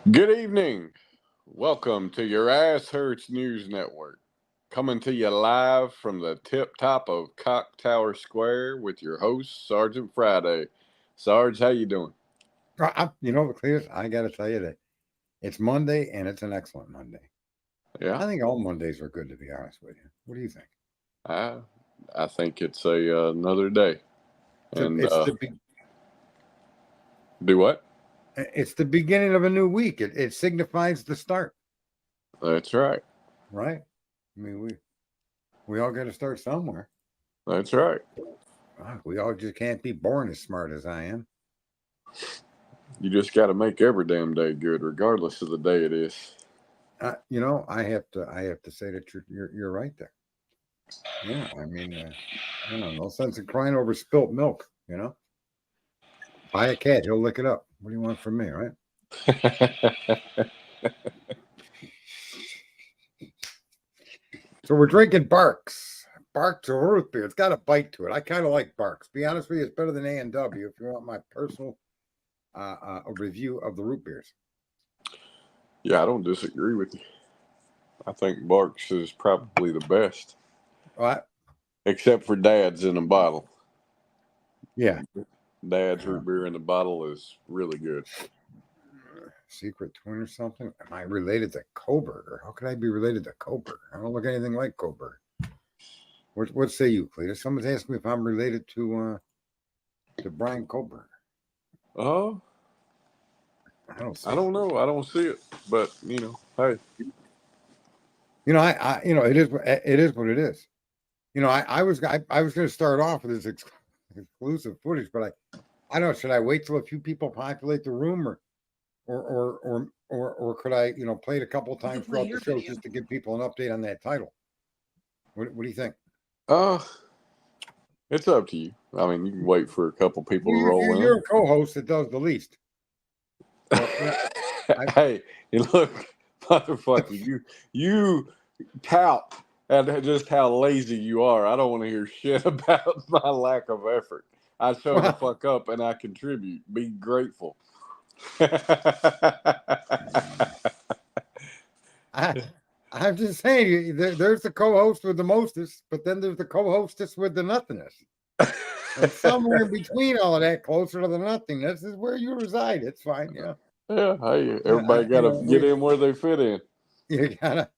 Good evening. Welcome to your Ass Hurts News Network. Coming to you live from the tip top of Cock Tower Square with your host, Sergeant Friday. Sarge, how you doing? Cletus, I got to tell you that it's Monday and it's an excellent Monday. Yeah, I think all Mondays are good, to be honest with you. What do you think? I I think it's another day. It's, a, And it's the be- do what? it's the beginning of a new week. It signifies the start, That's right. right? I mean, we all got to start somewhere. That's right. We all just can't be born as smart as I am. You just got to make every damn day good, regardless of the day it is. I have to say that you're right there. Yeah, I mean, no sense in crying over spilt milk. Buy a cat, he'll lick it up. What do you want from me, right? So we're drinking Barks. Barks or root beer. It's got a bite to it. I kind of like Barks. Be honest with you, it's better than A&W if you want my personal review of the root beers. Yeah, I don't disagree with you. I think Barks is probably the best, What? except for Dad's in a bottle. Yeah. Dad's root beer in the bottle is really good. Secret twin or something? Am I related to Coburger? How could I be related to Coburger? I don't look anything like Coburger. What say you, Cletus? Someone's asking me if I'm related to Brian Coburger. Uh, I don't see I it. don't know. I don't see it, but hey, It is what it is. I was going to start off with this exclusive footage, but I don't know. Should I wait till a few people populate the room, or could I, play it a couple of times throughout the show just to give people an update on that title? What do you think? uh, it's up to you. I mean, you can wait for a couple people to roll You're a co-host that does the least. So, in. Hey, look, motherfucker, you tout at just how lazy you are. I don't want to hear shit about my lack of effort. I show the well, fuck up and I contribute. Be grateful. I, I'm just saying, there's the co-host with the mostest, but then there's the co-hostess with the nothingness. And somewhere in between all of that, closer to the nothingness, is where you reside. It's fine, Yeah, hey, Yeah, everybody got to get in where they fit in. you gotta,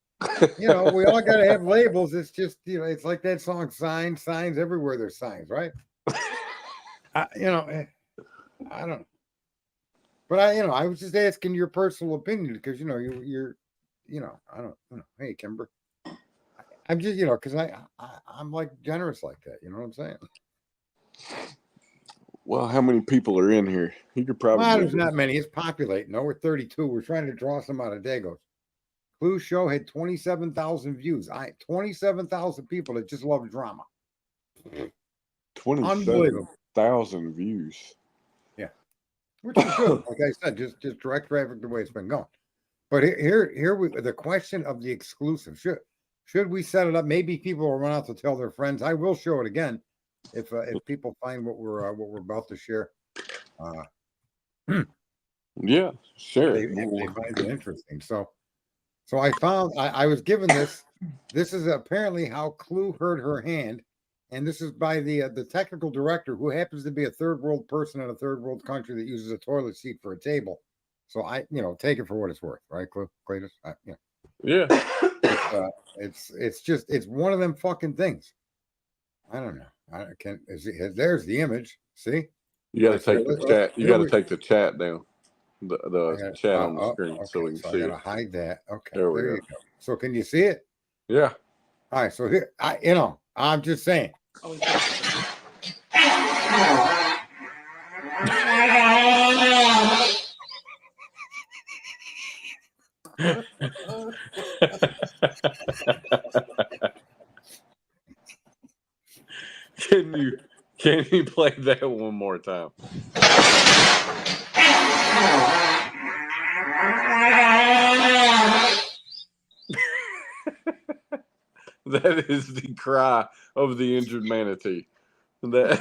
we all gotta have labels. It's just, it's like that song, signs everywhere. There's signs, right? I, you know, eh, I don't. But I was just asking your personal opinion because I don't. Hey, Kimber, I'm just, because I'm like generous like that. You know what I'm saying? Well, how many people are in here? You could Well, probably there's not many. It's populating. No, we're 32. We're trying to draw some out of Dagos. Clue show had 27,000 views. 27,000 people that just love drama. 27,000 Unbelievable. views. Yeah, which is good. Like I said, just direct traffic the way it's been going. But the question of the exclusive should we set it up? Maybe people will run out to tell their friends. I will show it again if people find what we're about to share. Uh, Yeah, sure. if they find it interesting. So I found I was given this. This is apparently how Clue hurt her hand, and this is by the technical director, who happens to be a third world person in a third world country that uses a toilet seat for a table. So take it for what it's worth, right, Cletus? Yeah. It's one of them fucking things. I don't know. I can't. There's the image. See? You All got right. to So take the chat. You here got to we. take the chat down. I The got. chat on the screen so Okay. we can So I see got it. to hide that. Okay. There we There go. you go. So can you see it? Yeah. All right. So here, I'm just saying. can you can you play that one more time? That is the cry of the injured manatee. That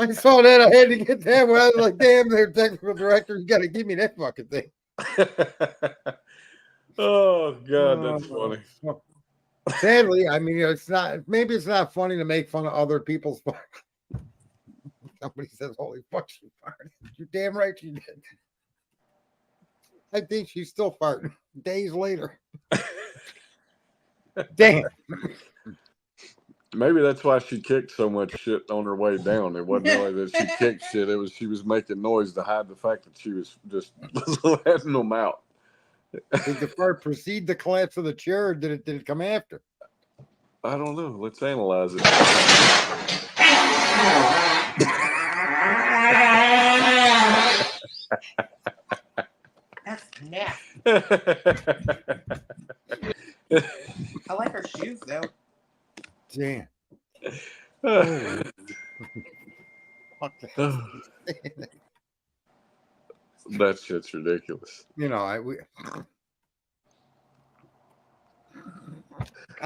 I saw that. I had to get that one. I was like, damn, their technical director, you got to give me that fucking thing. Oh God, that's funny. Sadly, I mean, it's not. Maybe it's not funny to make fun of other people's. Somebody says, "Holy fuck, she farted." You're damn right she did. I think she's still farting days later. Damn. Maybe that's why she kicked so much shit on her way down. It wasn't really that she kicked shit. It was she was making noise to hide the fact that she was just letting them out. Did the fart precede the collapse of the chair, or did it come after? I don't know. Let's analyze it. That's nasty. I like her shoes though. Damn. That shit's ridiculous. You know, I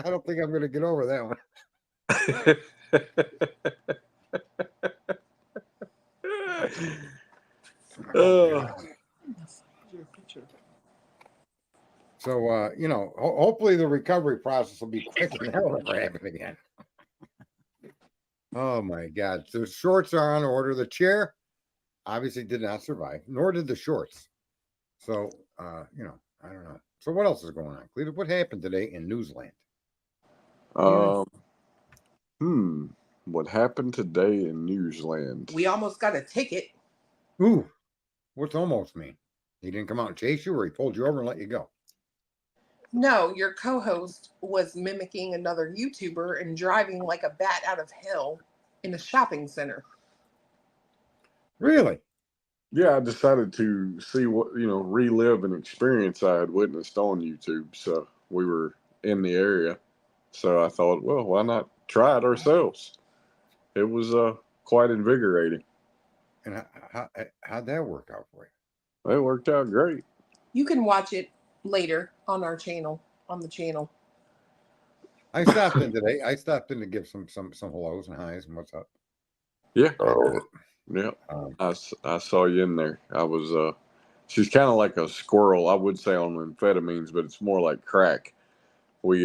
don't think I'm going to get over that one. So, you know, hopefully the recovery process will be quick and that'll never happen again. Oh my God. The shorts are on order. The chair obviously did not survive, nor did the shorts. So, you know, I don't know. So what else is going on, Cleveland? What happened today in Newsland? What happened today in Newsland? We almost got a ticket. Ooh, what's almost mean? He didn't come out and chase you, or he pulled you over and let you go? No, your co-host was mimicking another YouTuber and driving like a bat out of hell in a shopping center. Really? Yeah, I decided to see what, relive an experience I had witnessed on YouTube. So we were in the area. So I thought, well, why not try it ourselves? It was quite invigorating. And how'd that work out for you? It worked out great. You can watch it later on our channel, on the channel. I stopped in today. I stopped in to give some hellos and highs and what's up. Yeah. Yeah. I saw you in there. I was, she's kind of like a squirrel, I would say, on amphetamines, but it's more like crack. We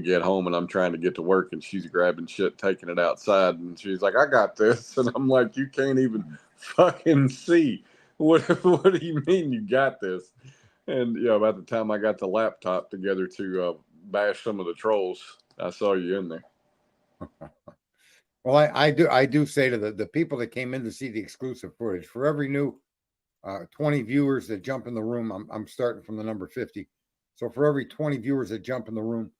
get home and I'm trying to get to work and she's grabbing shit, taking it outside, and she's like, "I got this," and I'm like, "You can't even fucking see. What do you mean you got this?" And about the time I got the laptop together to bash some of the trolls, I saw you in there. Well, I do say to the people that came in to see the exclusive footage, for every new 20 viewers that jump in the room, I'm starting from the number 50. So for every 20 viewers that jump in the room,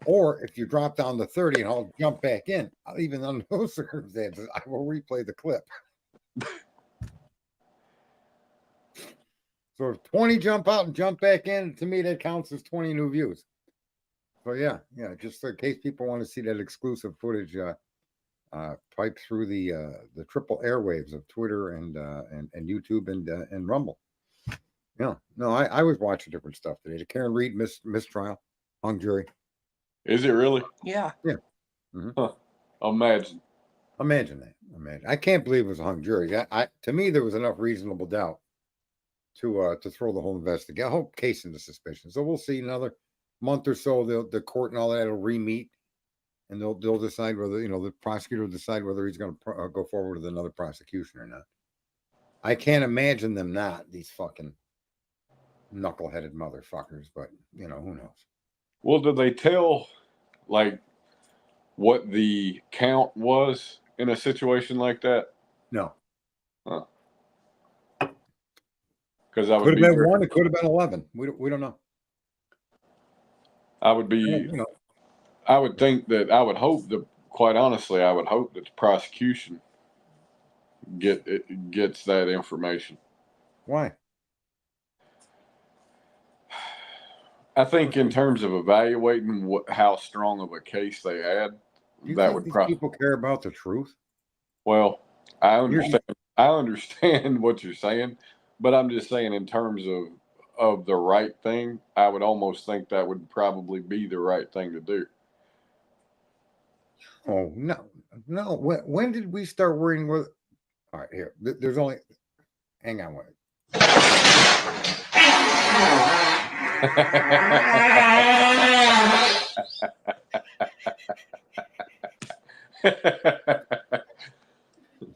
or if you drop down to 30 and I'll jump back in, even under those circumstances, I will replay the clip. So if 20 jump out and jump back in, to me that counts as 20 new views. So yeah, just in case people want to see that exclusive footage, pipe through the triple airwaves of Twitter and YouTube and Rumble. Yeah, no, I was watching different stuff today. The Karen Reed mistrial, hung jury. Is it really? Yeah. Yeah. Mm-hmm. Huh. Imagine that. I can't believe it was a hung jury. To me, there was enough reasonable doubt to throw the whole whole case into suspicion. So we'll see another month or so. The court and all that will re-meet, and they'll decide whether the prosecutor will decide whether he's going to go forward with another prosecution or not. I can't imagine them not, these fucking knuckleheaded motherfuckers, but who knows? Well, did they tell what the count was in a situation like that? No. Huh. Because I would could have been 1, it could have been 11. We don't know. I would be. I would think that I would hope that, quite honestly, I would hope that the prosecution gets that information. Why? I think in terms of evaluating how strong of a case they had, do you that think would these people care about the truth? Well, I understand. I understand what you're saying, but I'm just saying in terms of the right thing, I would almost think that would probably be the right thing to do. Oh no, no. When did we start worrying with? All right, here. There's only. Hang on one.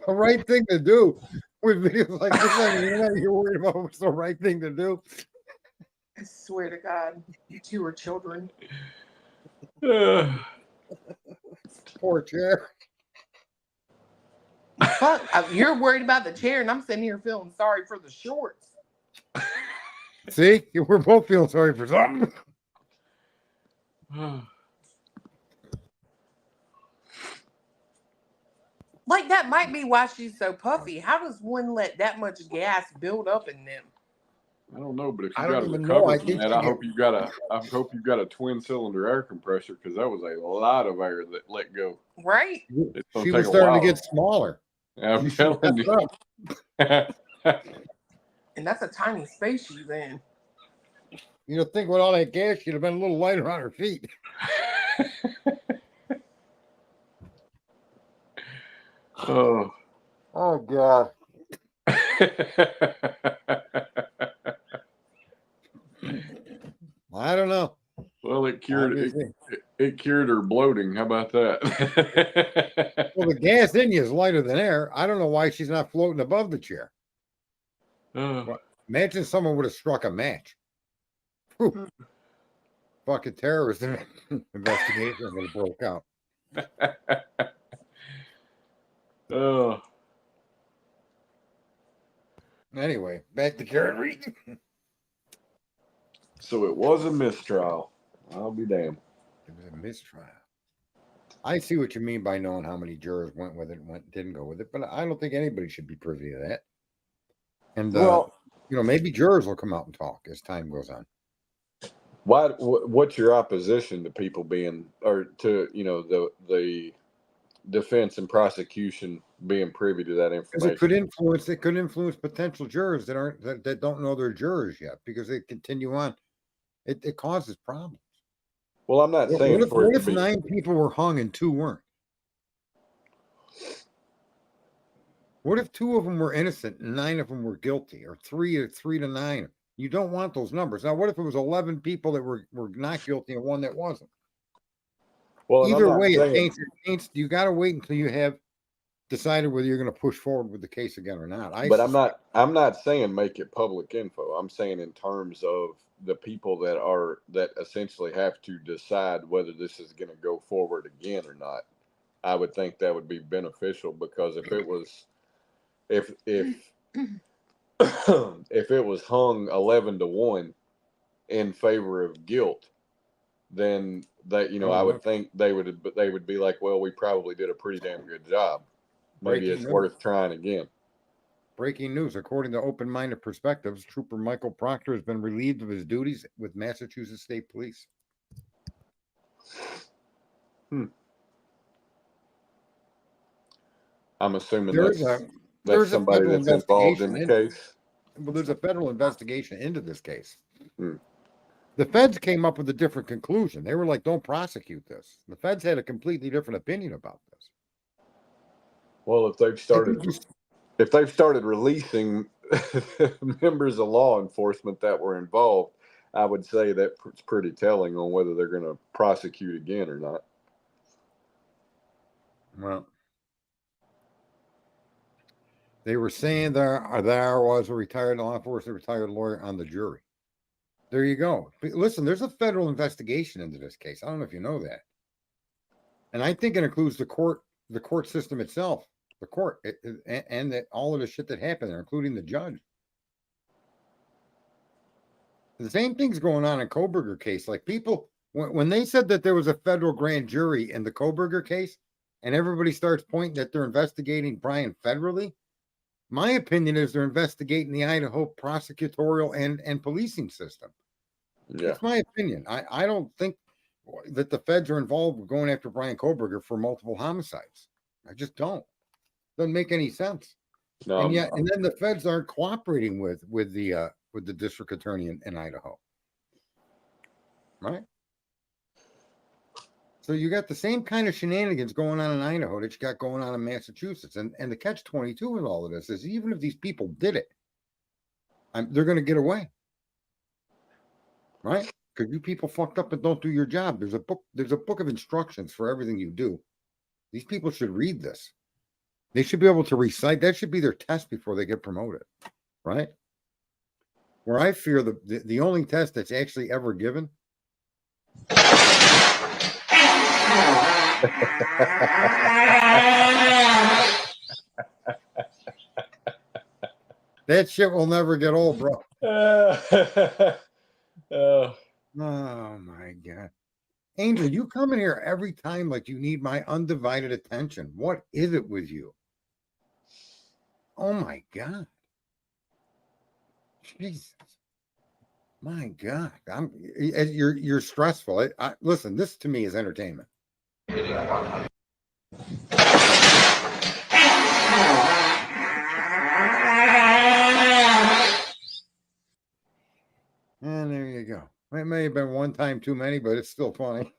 The right thing to do with videos like this on the internet. You're worried about what's the right thing to do. I swear to God, you two are children. Poor chair. Fuck, you're worried about the chair, and I'm sitting here feeling sorry for the shorts. See, we're both feeling sorry for something. Like, that might be why she's so puffy. How does one let that much gas build up in them? I don't know, but if I you don't got to even know. recover I from think that, you I get- hope you got a twin cylinder air compressor because that was a lot of air that let go. Right? It's gonna She take was a starting to while. get smaller. I'm She should telling mess up. And that's a tiny space she's in. You know, think with all that gas, she'd have been a little lighter on her feet. Oh. Oh God. I don't know. Well, it cured Obviously. it cured her bloating. How about that? Well, the gas in you is lighter than air. I don't know why she's not floating above the chair. Well, imagine someone would have struck a match. Whew. Fucking terrorist investigation would have broke out. Oh. Anyway, back to Karen Reed. So it was a mistrial. I'll be damned. It was a mistrial. I see what you mean by knowing how many jurors went with it and didn't go with it, but I don't think anybody should be privy to that. And Well, you know, maybe jurors will come out and talk as time goes on. What's your opposition to people being, or to the defense and prosecution being privy to that Because it information? could influence potential jurors that don't know they're jurors yet because they continue on. It causes problems. Well, I'm not saying for What it to if be. 9 people were hung and 2 weren't? What if 2 of them were innocent and 9 of them were guilty, or 3 to 9? You don't want those numbers. Now, what if it was 11 people that were not guilty and 1 that wasn't? Well, and I'm Either not way, saying, it taints. You got to wait until you have decided whether you're going to push forward with the case again or not. but I'm not saying make it public info. I'm saying in terms of the people that essentially have to decide whether this is going to go forward again or not. I would think that would be beneficial, because if it was if if it was hung 11-1 in favor of guilt, then that I would think they would be like, well, we probably did a pretty damn good job. Maybe Breaking it's news. worth trying again. Breaking news. According to Open Minded Perspectives, Trooper Michael Proctor has been relieved of his duties with Massachusetts State Police. I'm assuming There's that's a somebody federal that's involved in the investigation case. Well, there's a federal investigation into this case. Hmm. The feds came up with a different conclusion. They were like, don't prosecute this. The feds had a completely different opinion about this. Well, if they've started releasing members of law enforcement that were involved, I would say that's pretty telling on whether they're going to prosecute again or not. Well, they were saying there was a retired law enforcement, retired lawyer on the jury. There you go. But listen, there's a federal investigation into this case. I don't know if you know that. And I think it includes the court system itself, the court, and that all of the shit that happened there, including the judge. The same thing's going on in Koberger case. Like, people, when they said that there was a federal grand jury in the Koberger case, and everybody starts pointing that they're investigating Brian federally, my opinion is they're investigating the Idaho prosecutorial and policing system. Yeah. That's my opinion. I don't think that the feds are involved with going after Brian Koberger for multiple homicides. I just don't. Doesn't make any sense. No, And then the feds aren't cooperating with the district attorney in Idaho. Right? So you got the same kind of shenanigans going on in Idaho that you got going on in Massachusetts. And the catch-22 with all of this is even if these people did it, they're going to get away. Right? Because you people fucked up and don't do your job. There's a book of instructions for everything you do. These people should read this. They should be able to recite. That should be their test before they get promoted. Right? Where I fear the only test that's actually ever given. That shit will never get old, bro. Oh my God. Angel, you come in here every time like you need my undivided attention. What is it with you? Oh my God. Jesus. My God. You're stressful. Listen, this to me is entertainment. And there you go. It may have been one time too many, but it's still funny.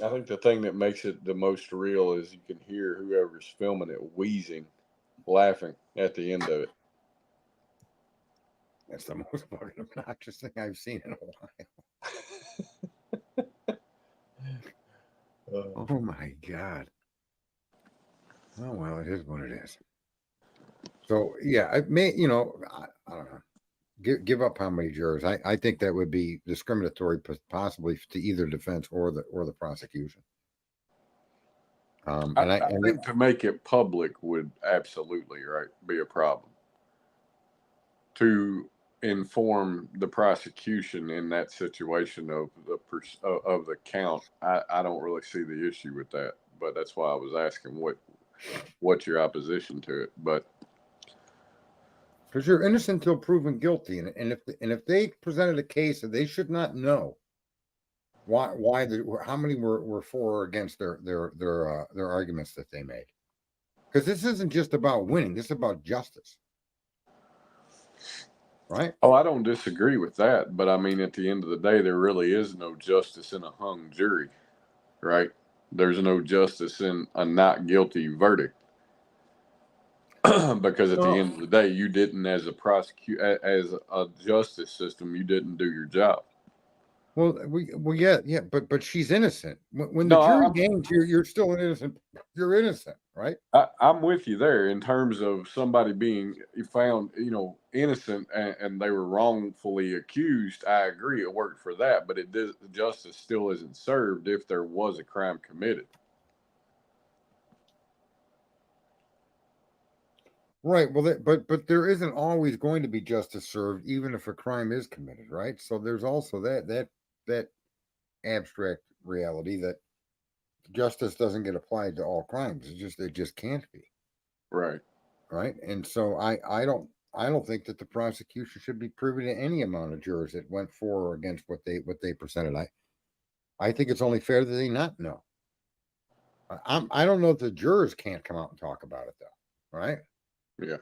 I think the thing that makes it the most real is you can hear whoever's filming it wheezing, laughing at the end of it. That's the most fucking obnoxious thing I've seen in a while. Oh my God. Oh well, it is what it is. So yeah, I don't know. Give up how many jurors? I think that would be discriminatory, possibly to either defense or the prosecution. I think to make it public would absolutely be a problem. To inform the prosecution in that situation of the count, I don't really see the issue with that. But that's why I was asking what's your opposition to it. But because you're innocent until proven guilty, and if they presented a case that they should not know how many were for or against their arguments that they made, because this isn't just about winning, this is about justice, right? Oh, I don't disagree with that, but I mean, at the end of the day, there really is no justice in a hung jury, right? There's no justice in a not guilty verdict. Because at the end of the day, you didn't, as a justice system, you didn't do your job. Well, yeah, but she's innocent. When the jury gains, you're still innocent. You're innocent, right? I'm with you there in terms of somebody being found, innocent and they were wrongfully accused. I agree, it worked for that, but justice still isn't served if there was a crime committed. Right. Well, but there isn't always going to be justice served, even if a crime is committed, right? So there's also that abstract reality that justice doesn't get applied to all crimes. It just can't be. Right. Right. And so I don't think that the prosecution should be privy to any amount of jurors that went for or against what they presented. I think it's only fair that they not know. I don't know if the jurors can't come out and talk about it though, right? Yeah.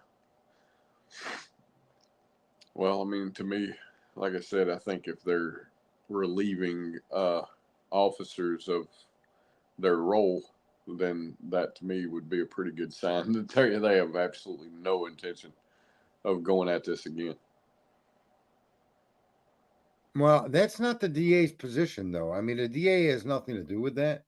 Well, I mean, to me, like I said, I think if they're relieving officers of their role, then that to me would be a pretty good sign to tell you they have absolutely no intention of going at this again. Well, that's not the DA's position, though. I mean, the DA has nothing to do with that.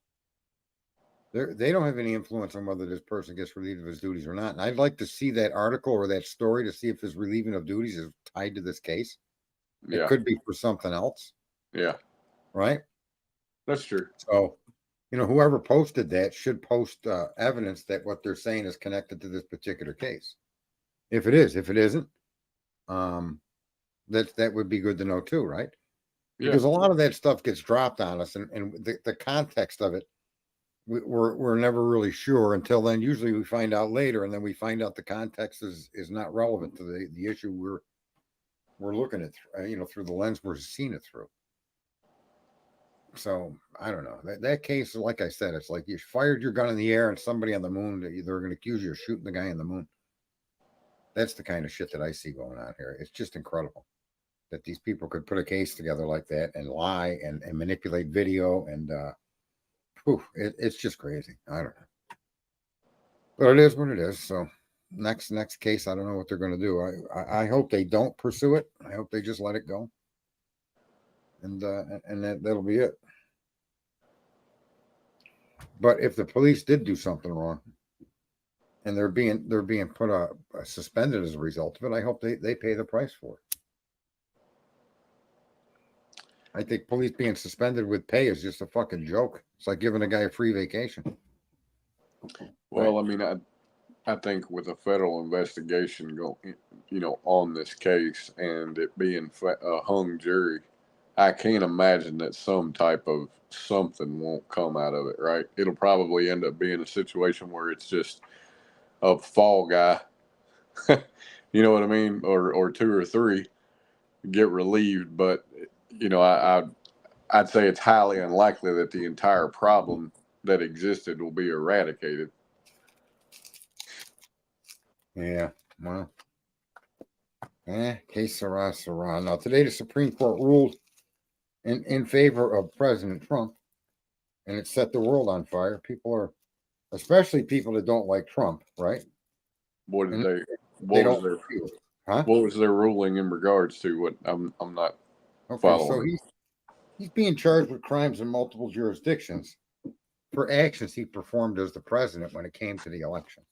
They don't have any influence on whether this person gets relieved of his duties or not. And I'd like to see that article or that story to see if his relieving of duties is tied to this case. Yeah. It could be for something else. Yeah. Right? That's true. So, whoever posted that should post evidence that what they're saying is connected to this particular case. If it is, if it isn't, that would be good to know too, right? Yeah. Because a lot of that stuff gets dropped on us, and the context of it, we're never really sure until then. Usually we find out later, and then we find out the context is not relevant to the issue we're looking at, through the lens we're seeing it through. So I don't know that case. Like I said, it's like you fired your gun in the air and somebody on the moon. They're going to accuse you of shooting the guy in the moon. That's the kind of shit that I see going on here. It's just incredible. that these people could put a case together like that and lie and manipulate video and it's just crazy. I don't know, but it is what it is. So next case, I don't know what they're going to do. I hope they don't pursue it. I hope they just let it go, and that'll be it. But if the police did do something wrong and they're being put suspended as a result of it, I hope they pay the price for it. I think police being suspended with pay is just a fucking joke. It's like giving a guy a free vacation. Well, I mean, I think with a federal investigation going, on this case and it being a hung jury, I can't imagine that some type of something won't come out of it, right? It'll probably end up being a situation where it's just a fall guy, you know what I mean, or two or three get relieved, but I'd say it's highly unlikely that the entire problem that existed will be eradicated. Yeah, well, que sera, sera. Now, today the Supreme Court ruled in favor of President Trump, and it set the world on fire. People are, especially people that don't like Trump, right? What did And they? they What was don't their? feel it. Huh? What was their ruling in regards to? What I'm not Okay, so following. he's being charged with crimes in multiple jurisdictions for actions he performed as the president when it came to the election.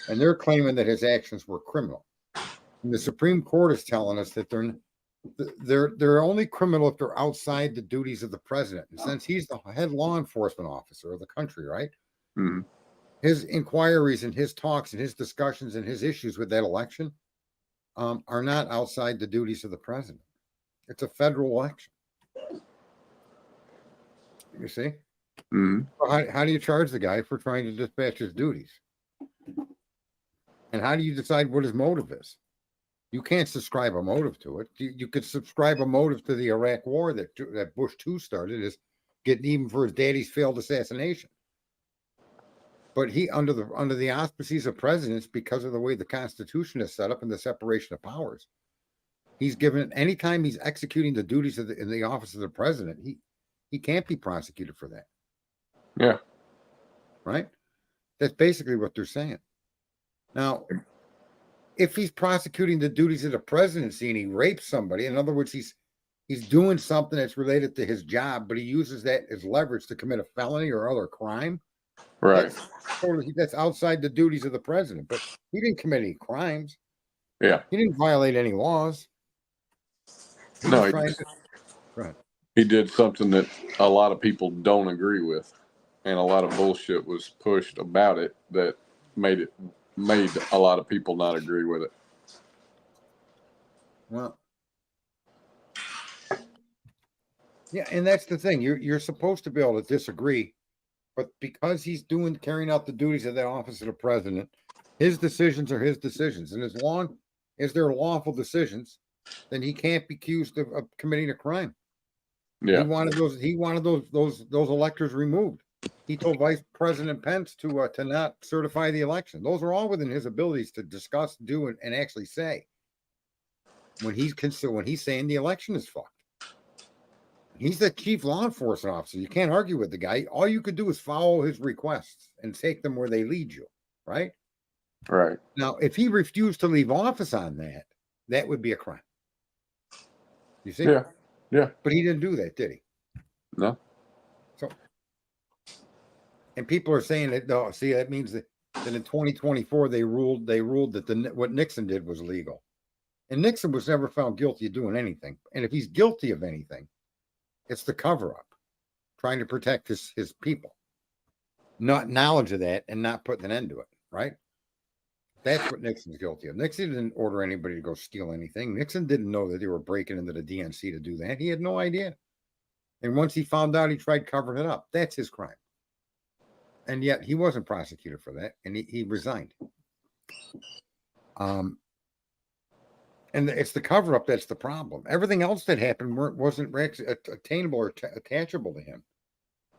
And they're claiming that his actions were criminal. And the Supreme Court is telling us that they're only criminal if they're outside the duties of the president. And since he's the head law enforcement officer of the country, right? Mm-hmm. His inquiries and his talks and his discussions and his issues with that election are not outside the duties of the president. It's a federal election. You see? Mm-hmm. Well, how do you charge the guy for trying to dispatch his duties? And how do you decide what his motive is? You can't subscribe a motive to it. You could subscribe a motive to the Iraq War that Bush II started, is getting even for his daddy's failed assassination. But he, under the auspices of presidents, because of the way the Constitution is set up and the separation of powers, he's given, anytime he's executing the duties in the office of the president, he can't be prosecuted for that. Yeah. Right? That's basically what they're saying. Now, if he's prosecuting the duties of the presidency and he rapes somebody, in other words, he's doing something that's related to his job, but he uses that as leverage to commit a felony or other crime. Right. That's outside the duties of the president. But he didn't commit any crimes. Yeah. He didn't violate any laws. He did something that a lot of people don't agree with, and a lot of bullshit was pushed about it that made a lot of people not agree with it. Well, yeah, and that's the thing. You're supposed to be able to disagree, but because he's carrying out the duties of the office of the president, his decisions are his decisions, and as long as they're lawful decisions, then he can't be accused of committing a crime. Yeah. He wanted those electors removed. He told Vice President Pence to not certify the election. Those are all within his abilities to discuss, do, and actually say. When he's saying the election is fucked. He's the chief law enforcement officer. You can't argue with the guy. All you could do is follow his requests and take them where they lead you, right? Right. Now, if he refused to leave office on that would be a crime. You see? Yeah. Yeah. But he didn't do that, did he? No. So, and people are saying that, no, see, that means that in 2024 they ruled that what Nixon did was legal. And Nixon was never found guilty of doing anything. And if he's guilty of anything, it's the cover-up, trying to protect his people. Not knowledge of that and not putting an end to it, right? That's what Nixon's guilty of. Nixon didn't order anybody to go steal anything. Nixon didn't know that they were breaking into the DNC to do that. He had no idea. And once he found out, he tried covering it up. That's his crime. And yet he wasn't prosecuted for that, and he resigned. And it's the cover-up that's the problem. Everything else that happened wasn't attainable or attachable to him.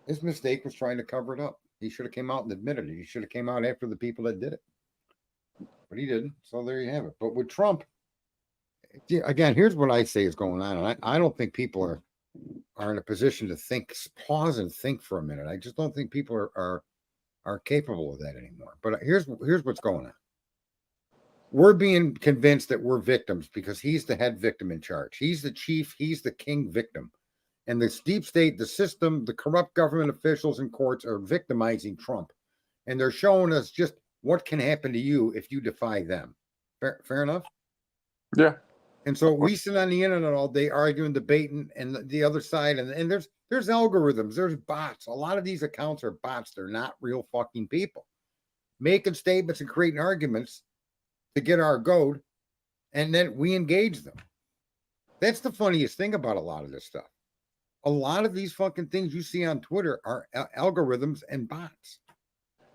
His mistake was trying to cover it up. He should have came out and admitted it. He should have came out after the people that did it. But he didn't. So there you have it. But with Trump, again, here's what I say is going on. And I don't think people are in a position to think, pause and think for a minute. I just don't think people are capable of that anymore. But here's what's going on. We're being convinced that we're victims because he's the head victim in charge. He's the chief. He's the king victim. And this deep state, the system, the corrupt government officials and courts are victimizing Trump. And they're showing us just what can happen to you if you defy them. Fair enough? Yeah. And so we sit on the internet all day arguing, debating, and the other side, and there's algorithms, there's bots. A lot of these accounts are bots. They're not real fucking people making statements and creating arguments to get our goad, and then we engage them. That's the funniest thing about a lot of this stuff. A lot of these fucking things you see on Twitter are algorithms and bots.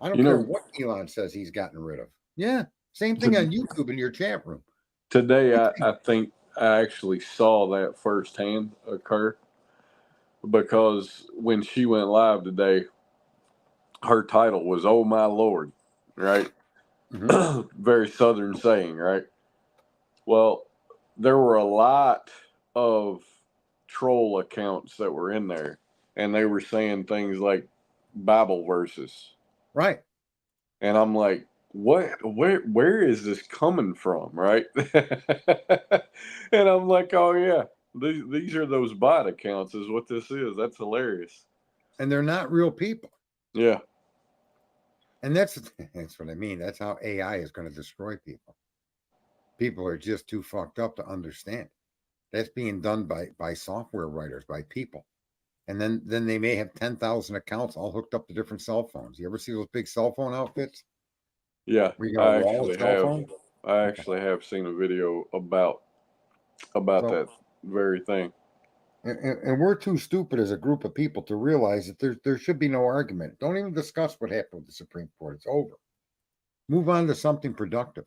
I don't care what Elon says he's gotten rid of. Yeah, same thing on YouTube in your chat room. Today, I think I actually saw that firsthand occur because when she went live today, her title was "Oh My Lord," right? Mm-hmm. Very Southern saying, right? Well, there were a lot of troll accounts that were in there, and they were saying things like Bible verses, right? And I'm like, what? Where is this coming from, right? And I'm like, oh yeah, these are those bot accounts, is what this is. That's hilarious. And they're not real people. Yeah. And that's what I mean. That's how AI is going to destroy people. People are just too fucked up to understand. That's being done by software writers, by people. And then they may have 10,000 accounts all hooked up to different cell phones. You ever see those big cell phone outfits? Yeah, I actually have seen a video about that very thing. And we're too stupid as a group of people to realize that there should be no argument. Don't even discuss what happened with the Supreme Court. It's over. Move on to something productive.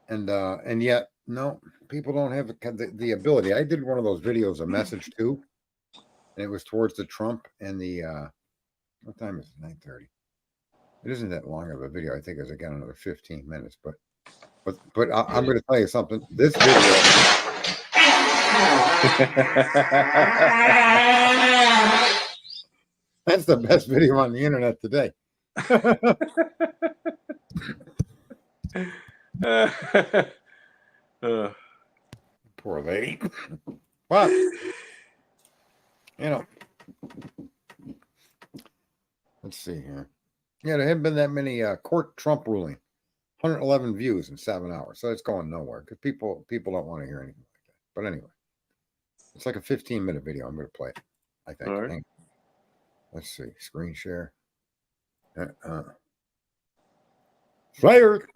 And yet, no, people don't have the ability. I did one of those videos, a message too, and it was towards the Trump and the what time is it? 9:30. It isn't that long of a video. I think it's again another 15 minutes. But I'm going to tell you something. This video. That's the best video on the internet today. Poor lady. But let's see here. Yeah, there haven't been that many court Trump ruling. 111 views in 7 hours. So it's going nowhere because people don't want to hear anything like that. But anyway, it's like a 15-minute video. I'm going to play it, I think. All right. Let's see. Screen share. Fire.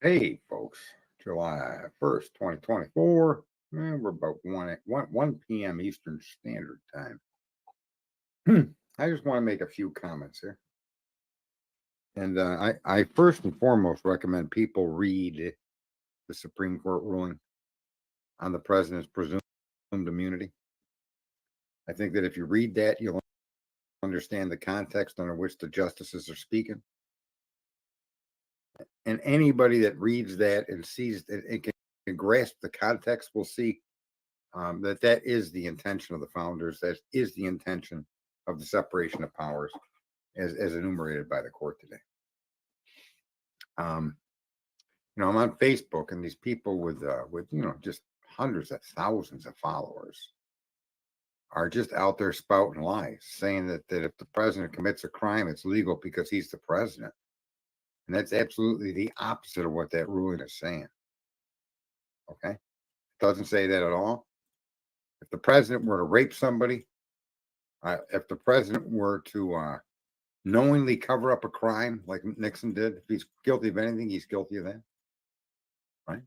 Hey, folks. July 1st, 2024. We're about 1 p.m. Eastern Standard Time. I just want to make a few comments here. And I first and foremost recommend people read the Supreme Court ruling on the president's presumed immunity. I think that if you read that, you'll understand the context under which the justices are speaking. And anybody that reads that and sees that it can grasp the context will see that is the intention of the founders. That is the intention of the separation of powers as enumerated by the court today. I'm on Facebook, and these people with just hundreds of thousands of followers are just out there spouting lies, saying that if the president commits a crime, it's legal because he's the president. And that's absolutely the opposite of what that ruling is saying. Okay? It doesn't say that at all. If the president were to rape somebody, if the president were to knowingly cover up a crime like Nixon did, if he's guilty of anything, he's guilty of that. Right?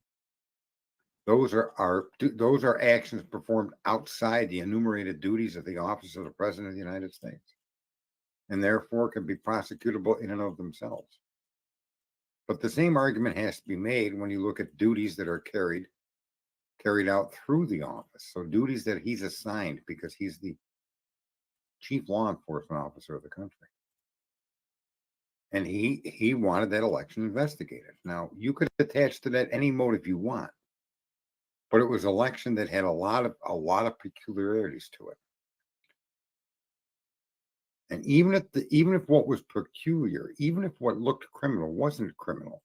Those are actions performed outside the enumerated duties of the office of the president of the United States, and therefore can be prosecutable in and of themselves. But the same argument has to be made when you look at duties that are carried out through the office. So duties that he's assigned because he's the chief law enforcement officer of the country. And he wanted that election investigated. Now, you could attach to that any motive you want, but it was an election that had a lot of peculiarities to it. And even if what was peculiar, even if what looked criminal wasn't criminal,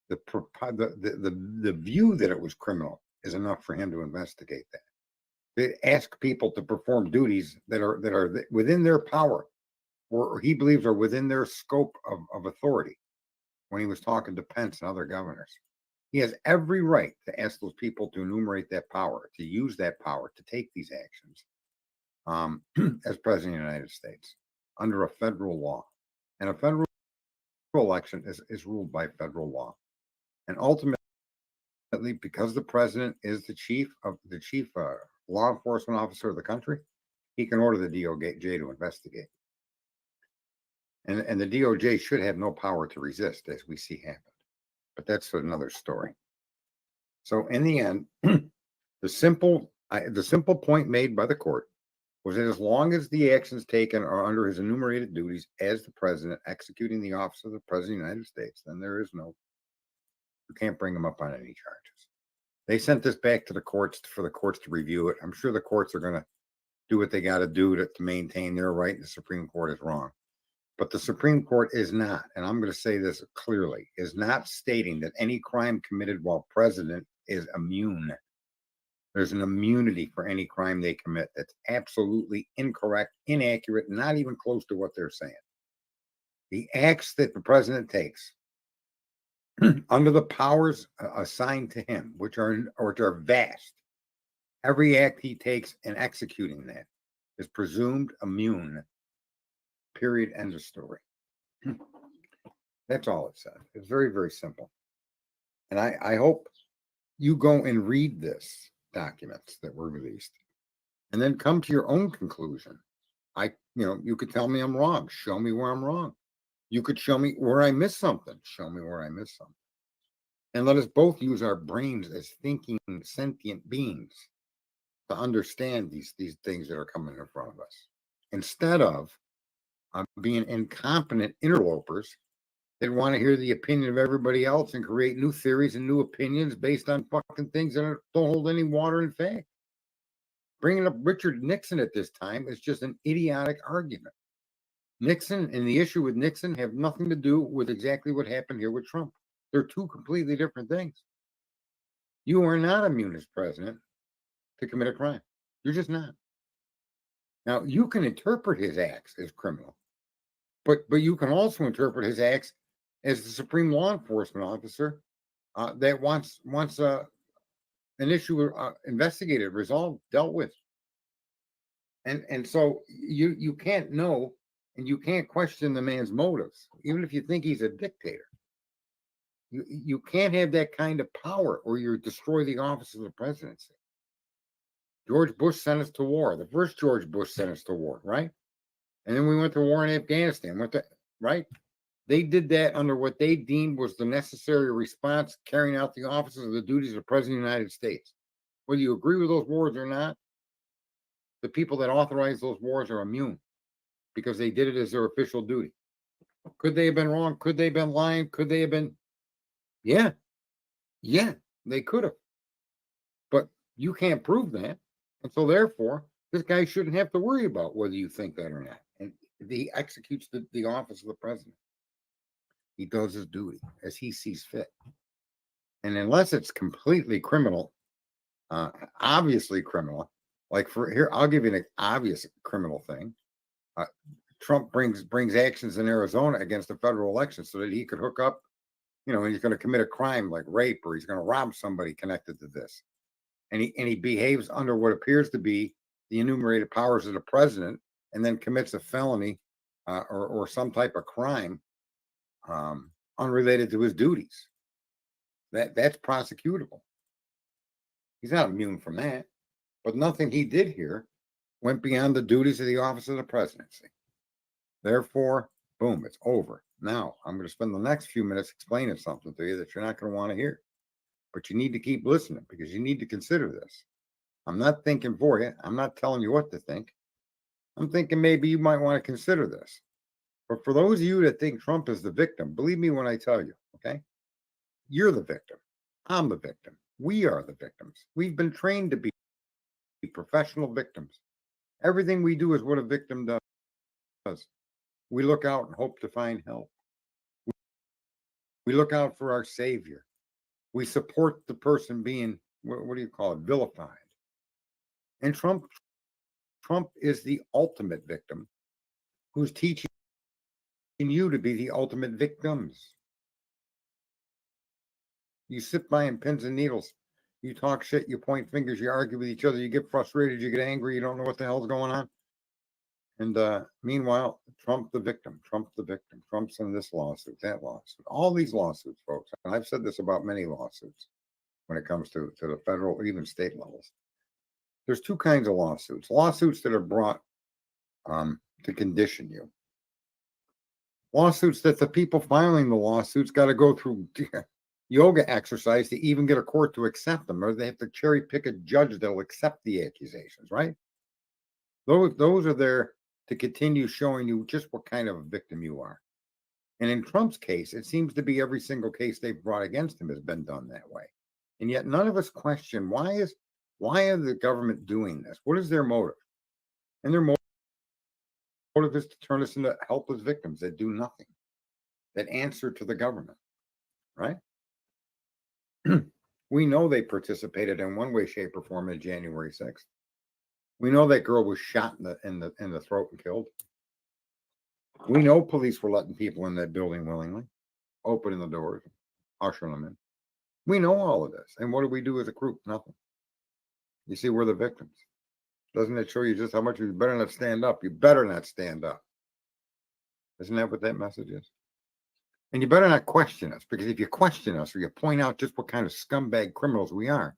the view that it was criminal is enough for him to investigate that. They ask people to perform duties that are within their power, or he believes are within their scope of authority. When he was talking to Pence and other governors, he has every right to ask those people to enumerate that power, to use that power, to take these actions as president of the United States under a federal law. And a federal election is ruled by federal law. And ultimately, because the president is the chief law enforcement officer of the country, he can order the DOJ to investigate. And the DOJ should have no power to resist, as we see happen. But that's another story. So in the end, the simple point made by the court was that as long as the actions taken are under his enumerated duties as the president executing the office of the president of the United States, then you can't bring him up on any charges. They sent this back to the courts for the courts to review it. I'm sure the courts are going to do what they got to do to maintain their right. The Supreme Court is wrong. But the Supreme Court is not, and I'm going to say this clearly, is not stating that any crime committed while president is immune. There's an immunity for any crime they commit. That's absolutely incorrect, inaccurate, not even close to what they're saying. The acts that the president takes under the powers assigned to him, which are vast, every act he takes in executing that is presumed immune. Period. End of story. That's all it says. It's very, very simple. And I hope you go and read this documents that were released and then come to your own conclusion. You could tell me I'm wrong. Show me where I'm wrong. You could show me where I missed something. Show me where I missed something. And let us both use our brains as thinking sentient beings to understand these things that are coming in front of us, instead of being incompetent interlopers that want to hear the opinion of everybody else and create new theories and new opinions based on fucking things that don't hold any water in fact. Bringing up Richard Nixon at this time is just an idiotic argument. Nixon and the issue with Nixon have nothing to do with exactly what happened here with Trump. They're two completely different things. You are not immune as president to commit a crime. You're just not. Now, you can interpret his acts as criminal, but you can also interpret his acts as the supreme law enforcement officer that wants an issue investigated, resolved, dealt with. And so you can't know, and you can't question the man's motives, even if you think he's a dictator. You can't have that kind of power, or you destroy the office of the presidency. George Bush sent us to war. The first George Bush sent us to war, right? And then we went to war in Afghanistan. Right? They did that under what they deemed was the necessary response, carrying out the offices of the duties of the President of the United States. Whether you agree with those wars or not, the people that authorized those wars are immune because they did it as their official duty. Could they have been wrong? Could they have been lying? Could they have been? Yeah, they could have. But you can't prove that. And so therefore, this guy shouldn't have to worry about whether you think that or not. And he executes the office of the president. He does his duty as he sees fit. And unless it's completely criminal, obviously criminal, like I'll give you an obvious criminal thing. Trump brings actions in Arizona against the federal election so that he could hook up, and he's going to commit a crime like rape, or he's going to rob somebody connected to this. And he behaves under what appears to be the enumerated powers of the president, and then commits a felony or some type of crime unrelated to his duties. That's prosecutable. He's not immune from that. But nothing he did here went beyond the duties of the office of the presidency. Therefore, boom, it's over. Now, I'm going to spend the next few minutes explaining something to you that you're not going to want to hear. But you need to keep listening because you need to consider this. I'm not thinking for you. I'm not telling you what to think. I'm thinking maybe you might want to consider this. But for those of you that think Trump is the victim, believe me when I tell you, okay? You're the victim. I'm the victim. We are the victims. We've been trained to be professional victims. Everything we do is what a victim does. We look out and hope to find help. We look out for our savior. We support the person being, what do you call it, vilified. And Trump is the ultimate victim who's teaching you to be the ultimate victims. You sit by in pins and needles. You talk shit, you point fingers, you argue with each other, you get frustrated, you get angry, you don't know what the hell's going on. And meanwhile, Trump the victim, Trump's in this lawsuit, that lawsuit, all these lawsuits, folks. And I've said this about many lawsuits when it comes to the federal or even state levels. There's two kinds of lawsuits. Lawsuits that are brought to condition you. Lawsuits that the people filing the lawsuits got to go through yoga exercise to even get a court to accept them, or they have to cherry pick a judge that'll accept the accusations, right? Those are there to continue showing you just what kind of a victim you are. And in Trump's case, it seems to be every single case they've brought against him has been done that way. And yet none of us question why is the government doing this? What is their motive? And their motive is to turn us into helpless victims that do nothing, that answer to the government, right? We know they participated in one way, shape, or form on January 6th. We know that girl was shot in the throat and killed. We know police were letting people in that building willingly, opening the doors, ushering them in. We know all of this. And what do we do as a group? Nothing. You see, we're the victims. Doesn't it show you just how much you better not stand up? You better not stand up. Isn't that what that message is? And you better not question us, because if you question us or you point out just what kind of scumbag criminals we are,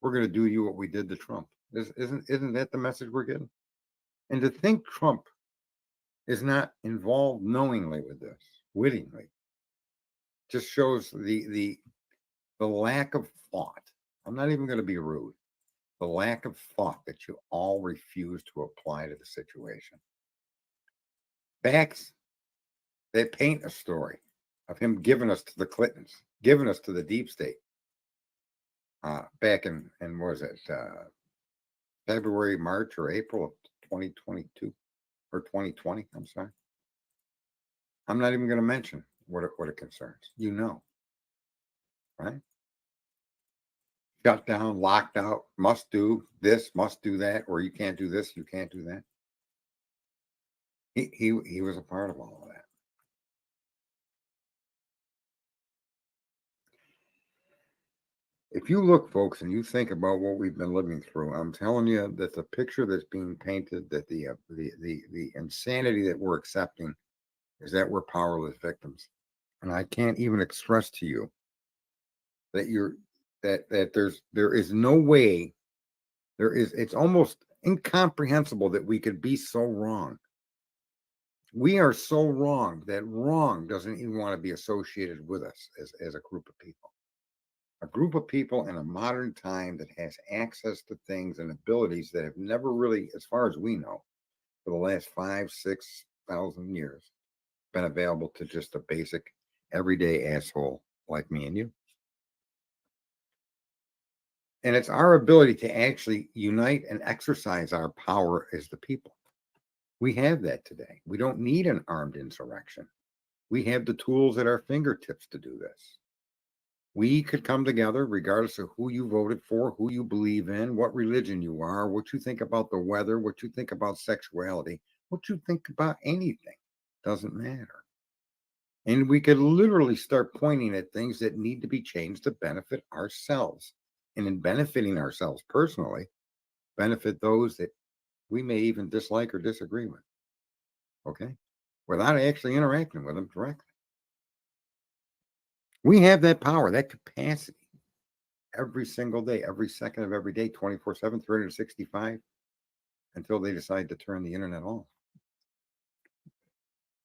we're going to do you what we did to Trump. Isn't that the message we're getting? And to think Trump is not involved knowingly with this, wittingly, just shows the lack of thought. I'm not even going to be rude. The lack of thought that you all refuse to apply to the situation. Facts, they paint a story of him giving us to the Clintons, giving us to the deep state. Back in what was it, February, March, or April of 2022 or 2020? I'm sorry. I'm not even going to mention what it concerns. You know, right? Shut down, locked out, must do this, must do that, or you can't do this, you can't do that. He was a part of all of that. If you look, folks, and you think about what we've been living through, I'm telling you that the picture that's being painted, that the insanity that we're accepting, is that we're powerless victims. And I can't even express to you that there is no way, it's almost incomprehensible that we could be so wrong. We are so wrong that wrong doesn't even want to be associated with us as a group of people. A group of people in a modern time that has access to things and abilities that have never really, as far as we know, for the last 5,000-6,000 years, been available to just a basic, everyday asshole like me and you. And it's our ability to actually unite and exercise our power as the people. We have that today. We don't need an armed insurrection. We have the tools at our fingertips to do this. We could come together regardless of who you voted for, who you believe in, what religion you are, what you think about the weather, what you think about sexuality, what you think about anything. Doesn't matter. And we could literally start pointing at things that need to be changed to benefit ourselves. And in benefiting ourselves personally, benefit those that we may even dislike or disagree with. Okay? Without actually interacting with them directly. We have that power, that capacity every single day, every second of every day, 24/7, 365, until they decide to turn the internet off.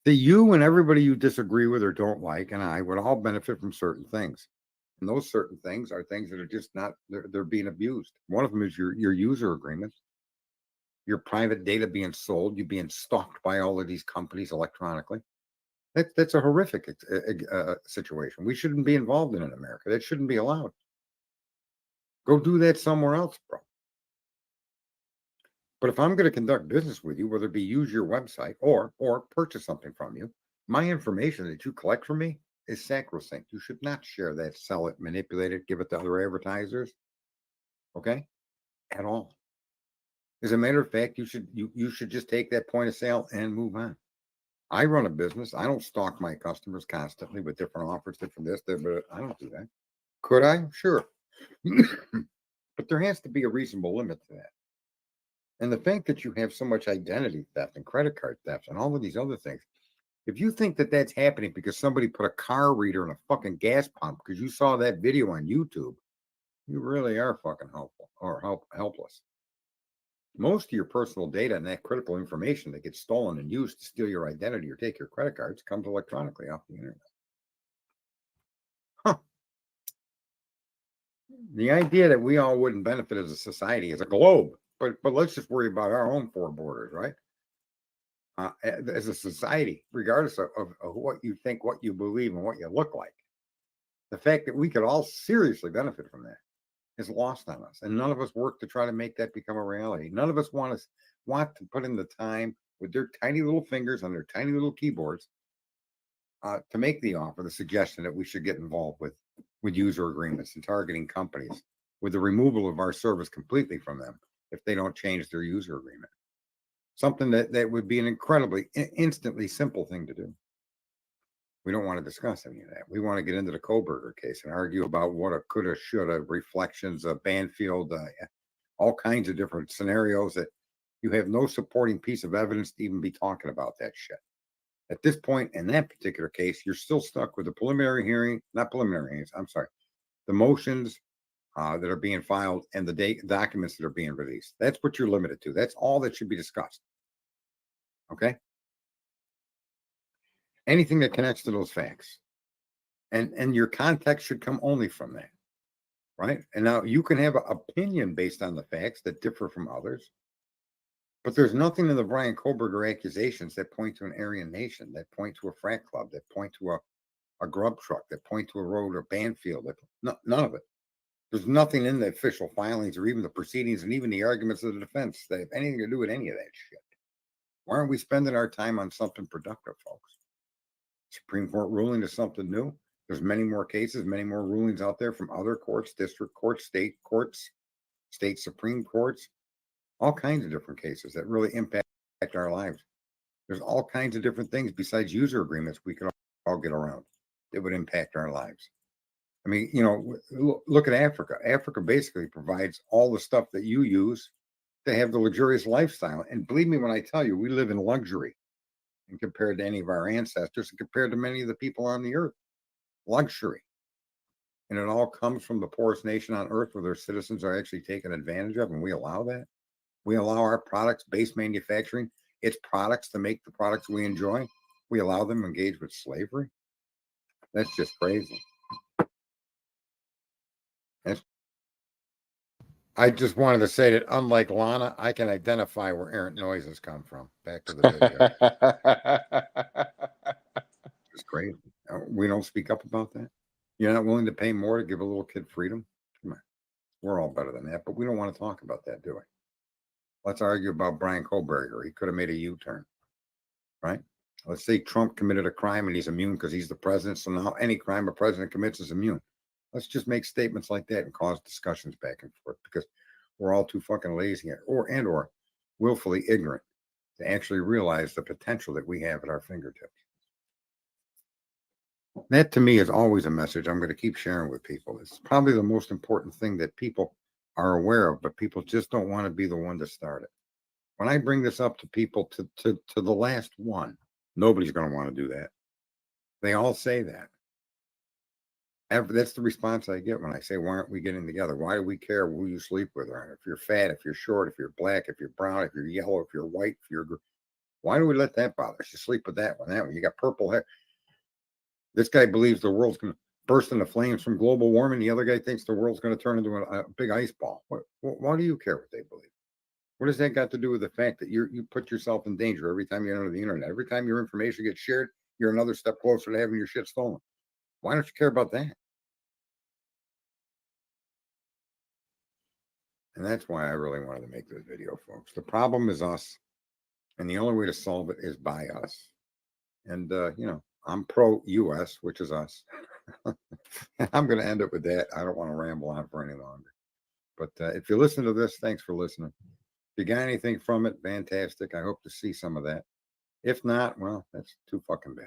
That you and everybody you disagree with or don't like, and I would all benefit from certain things. And those certain things are things that are just not, they're being abused. One of them is your user agreements. your private data being sold, you being stalked by all of these companies electronically. That's a horrific situation. We shouldn't be involved in America. That shouldn't be allowed. Go do that somewhere else, bro. But if I'm going to conduct business with you, whether it be use your website or purchase something from you, my information that you collect from me is sacrosanct. You should not share that, sell it, manipulate it, give it to other advertisers. Okay? At all. As a matter of fact, you should just take that point of sale and move on. I run a business. I don't stalk my customers constantly with different offers, different this, that, but I don't do that. Could I? Sure. But there has to be a reasonable limit to that. And the fact that you have so much identity theft and credit card theft and all of these other things, if you think that that's happening because somebody put a car reader in a fucking gas pump because you saw that video on YouTube, you really are fucking helpful or helpless. Most of your personal data and that critical information that gets stolen and used to steal your identity or take your credit cards comes electronically off the internet. Huh. The idea that we all wouldn't benefit as a society, as a globe, but let's just worry about our own four borders, right? As a society, regardless of what you think, what you believe, and what you look like, the fact that we could all seriously benefit from that is lost on us, and none of us work to try to make that become a reality. None of us want to put in the time with their tiny little fingers on their tiny little keyboards to make the offer, the suggestion that we should get involved with user agreements and targeting companies with the removal of our service completely from them if they don't change their user agreement. Something that would be an incredibly instantly simple thing to do. We don't want to discuss any of that. We want to get into the Koberger case and argue about what a coulda, shoulda, reflections of Banfield, all kinds of different scenarios that you have no supporting piece of evidence to even be talking about that shit. At this point, in that particular case, you're still stuck with the preliminary hearing, not preliminary hearings, I'm sorry, the motions that are being filed and the documents that are being released. That's what you're limited to. That's all that should be discussed. Okay? Anything that connects to those facts. And your context should come only from that. Right? And now you can have an opinion based on the facts that differ from others. But there's nothing in the Brian Koberger accusations that point to an Aryan nation, that point to a frat club, that point to a grub truck, that point to a road or Banfield. None of it. There's nothing in the official filings or even the proceedings and even the arguments of the defense that have anything to do with any of that shit. Why aren't we spending our time on something productive, folks? Supreme Court ruling is something new. There's many more cases, many more rulings out there from other courts, district courts, state Supreme Courts, all kinds of different cases that really impact our lives. There's all kinds of different things besides user agreements we could all get around that would impact our lives. I mean, look at Africa. Africa basically provides all the stuff that you use to have the luxurious lifestyle. And believe me when I tell you, we live in luxury and compared to any of our ancestors and compared to many of the people on the earth. Luxury. And it all comes from the poorest nation on earth where their citizens are actually taken advantage of, and we allow that. We allow our products, base manufacturing, its products to make the products we enjoy. We allow them to engage with slavery. That's just crazy. I just wanted to say that unlike Lana, I can identify where errant noises come from. Back to the video. It's crazy. We don't speak up about that. You're not willing to pay more to give a little kid freedom? Come on. We're all better than that, but we don't want to talk about that, do we? Let's argue about Brian Koberger. He could have made a U-turn, right? Let's say Trump committed a crime and he's immune because he's the president. So now any crime a president commits is immune. Let's just make statements like that and cause discussions back and forth because we're all too fucking lazy or willfully ignorant to actually realize the potential that we have at our fingertips. That to me is always a message I'm going to keep sharing with people. It's probably the most important thing that people are aware of, but people just don't want to be the one to start it. When I bring this up to people to the last one, nobody's going to want to do that. They all say that. That's the response I get when I say, why aren't we getting together? Why do we care who you sleep with? Or if you're fat, if you're short, if you're black, if you're brown, if you're yellow, if you're white, if you're... Why do we let that bother us? You sleep with that one. You got purple hair. This guy believes the world's going to burst into flames from global warming. The other guy thinks the world's going to turn into a big ice ball. Why do you care what they believe? What does that got to do with the fact that you put yourself in danger every time you enter the internet? Every time your information gets shared, you're another step closer to having your shit stolen. Why don't you care about that? And that's why I really wanted to make this video, folks. The problem is us, and the only way to solve it is by us. And I'm pro US, which is us. I'm going to end it with that. I don't want to ramble on for any longer. But if you listen to this, thanks for listening. If you got anything from it, fantastic. I hope to see some of that. If not, well, that's too fucking bad.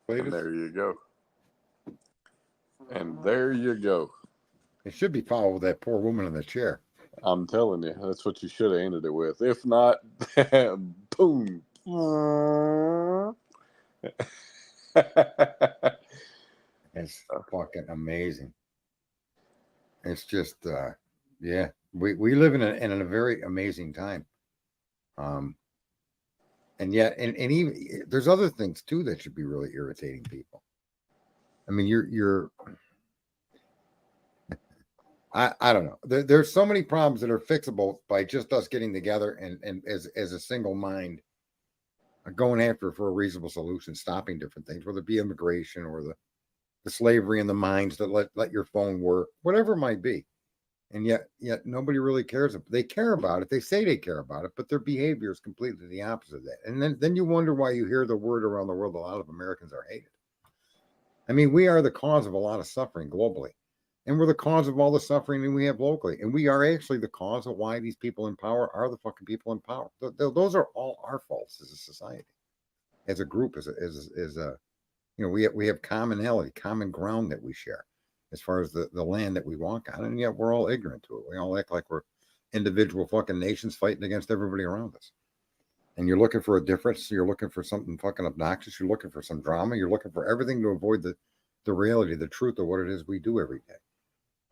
And there you go. And there you go. It should be followed with that poor woman in the chair. I'm telling you, that's what you should have ended it with. If not, boom. It's fucking amazing. It's just, yeah, we live in a very amazing time. And yet, and even there's other things too that should be really irritating people. I mean, I don't know. There's so many problems that are fixable by just us getting together and as a single mind going after for a reasonable solution, stopping different things, whether it be immigration or the slavery in the mines that let your phone work, whatever it might be. And yet nobody really cares. They care about it. They say they care about it, but their behavior is completely the opposite of that. And then you wonder why you hear the word around the world a lot of Americans are hated. I mean, we are the cause of a lot of suffering globally, and we're the cause of all the suffering that we have locally. And we are actually the cause of why these people in power are the fucking people in power. Those are all our faults as a society, as a group, as a we have commonality, common ground that we share as far as the land that we walk on, and yet we're all ignorant to it. We all act like we're individual fucking nations fighting against everybody around us. And you're looking for a difference. You're looking for something fucking obnoxious. You're looking for some drama. You're looking for everything to avoid the reality, the truth of what it is we do every day,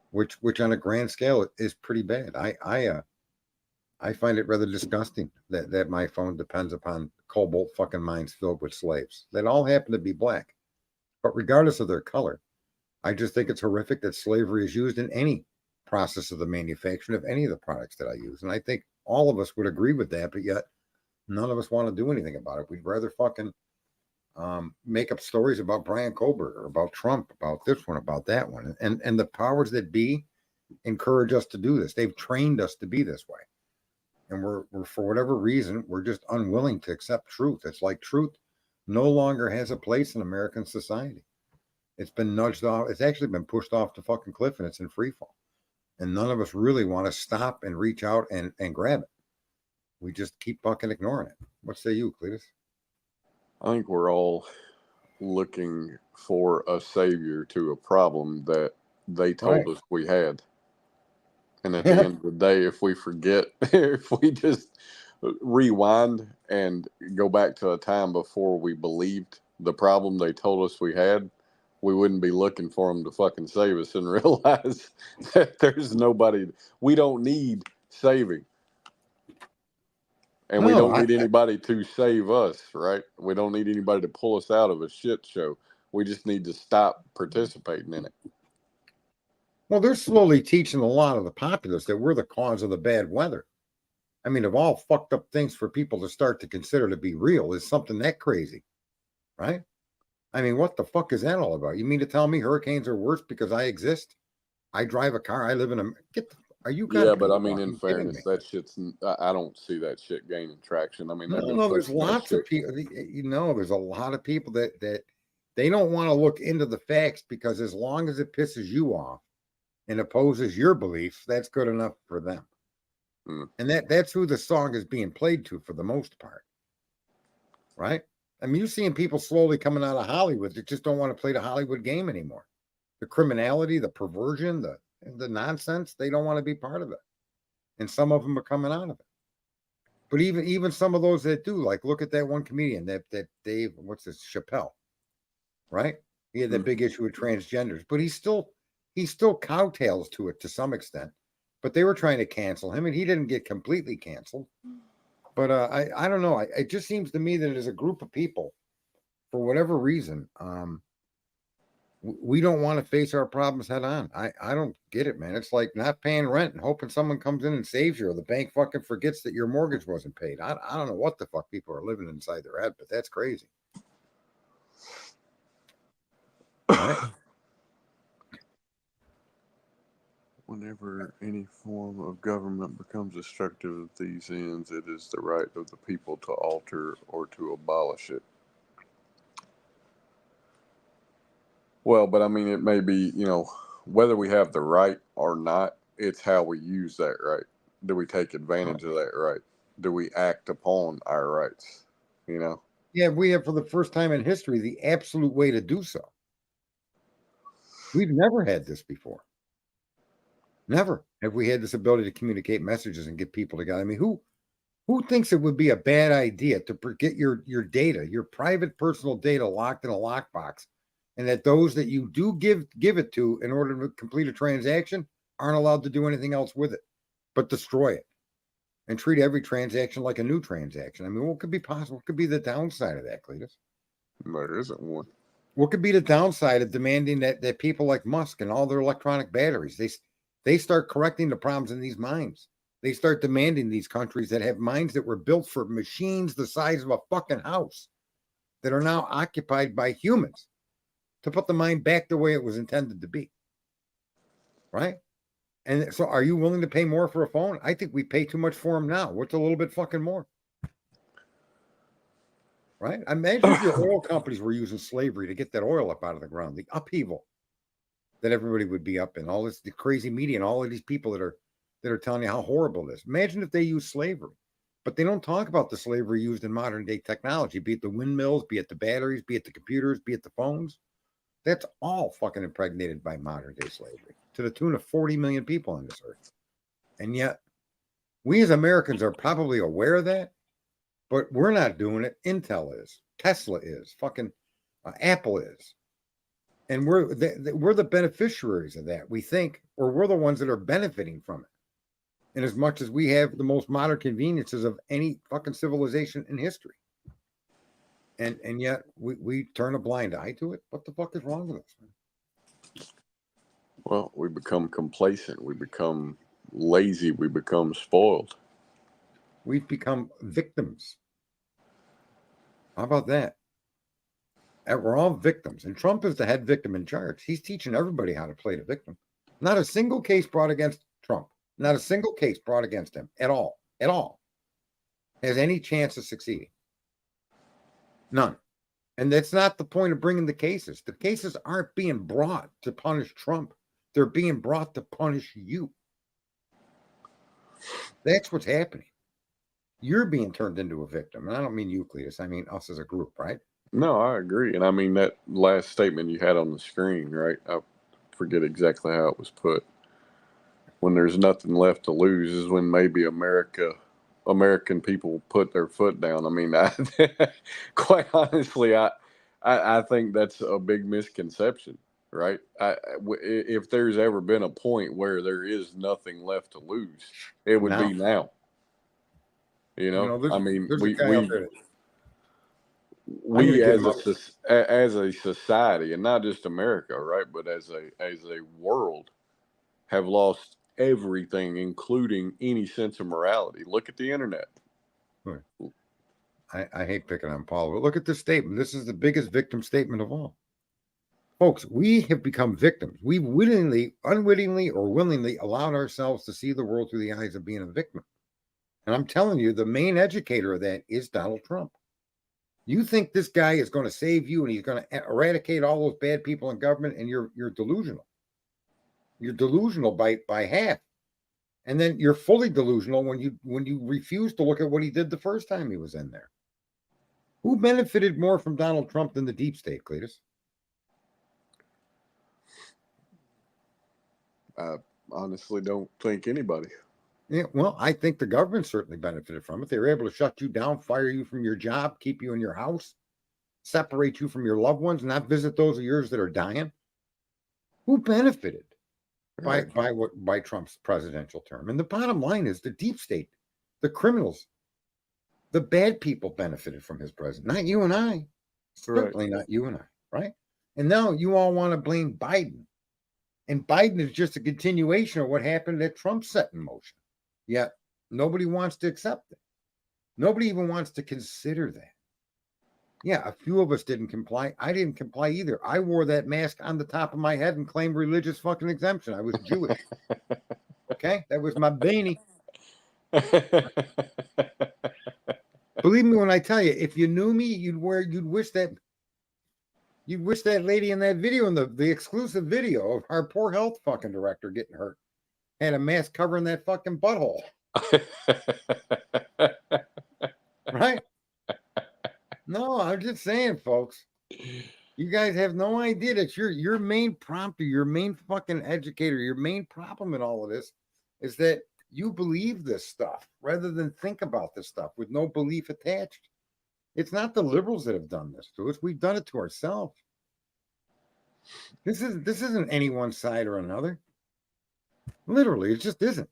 which on a grand scale is pretty bad. I find it rather disgusting that my phone depends upon cobalt fucking mines filled with slaves that all happen to be black. But regardless of their color, I just think it's horrific that slavery is used in any process of the manufacturing of any of the products that I use. And I think all of us would agree with that, but yet none of us want to do anything about it. We'd rather fucking make up stories about Brian Colbert or about Trump, about this one, about that one. And the powers that be encourage us to do this. They've trained us to be this way. And we're for whatever reason, we're just unwilling to accept truth. It's like truth no longer has a place in American society. It's been nudged off. It's actually been pushed off the fucking cliff, and it's in free fall. And none of us really want to stop and reach out and grab it. We just keep fucking ignoring it. What say you, Cletus? I think we're all looking for a savior to a problem that they told us we had. And at the end of the day, if we forget, if we just rewind and go back to a time before we believed the problem they told us we had, we wouldn't be looking for them to fucking save us and realize that there's nobody. We don't need saving. And we don't need anybody to save us, right? We don't need anybody to pull us out of a shit show. We just need to stop participating in it. Well, they're slowly teaching a lot of the populace that we're the cause of the bad weather. I mean, of all fucked up things for people to start to consider to be real is something that crazy, right? I mean, what the fuck is that all about? You mean to tell me hurricanes are worse because I exist? I drive a car. I live in a. Are you? Yeah, but I mean, in fairness, that shit's. I don't see that shit gaining traction. I mean, no, there's lots of people. There's a lot of people that they don't want to look into the facts because as long as it pisses you off and opposes your beliefs, that's good enough for them. And that's who the song is being played to for the most part, right? I mean, you're seeing people slowly coming out of Hollywood that just don't want to play the Hollywood game anymore. The criminality, the perversion, the nonsense, they don't want to be part of it. And some of them are coming out of it. But even some of those that do, like look at that one comedian, that Dave, what's this, Chappelle, right? He had that big issue with transgenders, but he still cowtails to it to some extent. But they were trying to cancel him, and he didn't get completely canceled. But I don't know. It just seems to me that as a group of people, for whatever reason, We don't want to face our problems head on. I don't get it, man. It's like not paying rent and hoping someone comes in and saves you, or the bank fucking forgets that your mortgage wasn't paid. I don't know what the fuck people are living inside their head, but that's crazy. Right? Whenever any form of government becomes destructive of these ends, it is the right of the people to alter or to abolish it. Well, but I mean, it may be, whether we have the right or not, it's how we use that right. Do we take advantage of that right? Do we act upon our rights? Yeah, we have for the first time in history the absolute way to do so. We've never had this before. Never have we had this ability to communicate messages and get people together. I mean, who thinks it would be a bad idea to get your data, your private personal data, locked in a lockbox, and that those that you do give it to in order to complete a transaction aren't allowed to do anything else with it but destroy it and treat every transaction like a new transaction? I mean, what could be possible? What could be the downside of that, Cletus? There isn't one. What could be the downside of demanding that people like Musk and all their electronic batteries, they start correcting the problems in these mines? They start demanding these countries that have mines that were built for machines the size of a fucking house that are now occupied by humans to put the mine back the way it was intended to be. Right? And so are you willing to pay more for a phone? I think we pay too much for them now. What's a little bit fucking more? Right? Imagine if your oil companies were using slavery to get that oil up out of the ground, the upheaval that everybody would be up in, all this, the crazy media and all of these people that are telling you how horrible it is. Imagine if they use slavery, but they don't talk about the slavery used in modern day technology, be it the windmills, be it the batteries, be it the computers, be it the phones. That's all fucking impregnated by modern day slavery to the tune of 40 million people on this earth. And yet we as Americans are probably aware of that, but we're not doing it. Intel is, Tesla is, fucking Apple is. And we're the beneficiaries of that, we think, or we're the ones that are benefiting from it. And as much as we have the most modern conveniences of any fucking civilization in history. And yet we turn a blind eye to it. What the fuck is wrong with us, man? Well, we become complacent. We become lazy. We become spoiled. We've become victims. How about that? And we're all victims. And Trump is the head victim in charge. He's teaching everybody how to play the victim. Not a single case brought against Trump. Not a single case brought against him at all. At all. Has any chance of succeeding. None. And that's not the point of bringing the cases. The cases aren't being brought to punish Trump. They're being brought to punish you. That's what's happening. You're being turned into a victim. And I don't mean you, Cletus. I mean us as a group, right? No, I agree. And I mean, that last statement you had on the screen, right? I forget exactly how it was put. When there's nothing left to lose is when maybe American people put their foot down. I mean, quite honestly, I think that's a big misconception, right? If there's ever been a point where there is nothing left to lose, it would be now. I mean, there's a guy out there. we as a society, and not just America, right, but as a world, have lost everything, including any sense of morality. Look at the internet. I hate picking on Paul, but look at this statement. This is the biggest victim statement of all. Folks, we have become victims. We've unwittingly, or willingly allowed ourselves to see the world through the eyes of being a victim. And I'm telling you, the main educator of that is Donald Trump. You think this guy is going to save you and he's going to eradicate all those bad people in government, and you're delusional. You're delusional by half. And then you're fully delusional when you refuse to look at what he did the first time he was in there. Who benefited more from Donald Trump than the deep state, Cletus? I honestly don't think anybody. Yeah, well, I think the government certainly benefited from it. They were able to shut you down, fire you from your job, keep you in your house, separate you from your loved ones, not visit those of yours that are dying. Who benefited by Trump's presidential term? And the bottom line is the deep state, the criminals, the bad people benefited from his president, not you and I. Certainly not you and I, right? And now you all want to blame Biden. And Biden is just a continuation of what happened that Trump set in motion. Yet nobody wants to accept it. Nobody even wants to consider that. Yeah, a few of us didn't comply. I didn't comply either. I wore that mask on the top of my head and claimed religious fucking exemption. I was Jewish. Okay? That was my beanie. Believe me when I tell you, if you knew me, you'd wish that lady in that video, in the exclusive video of our poor health fucking director getting hurt, had a mask covering that fucking butthole. Right? No, I'm just saying, folks. You guys have no idea that your main prompter, your main fucking educator, your main problem in all of this is that you believe this stuff rather than think about this stuff with no belief attached. It's not the liberals that have done this to us. We've done it to ourselves. This isn't any one side or another. Literally, it just isn't.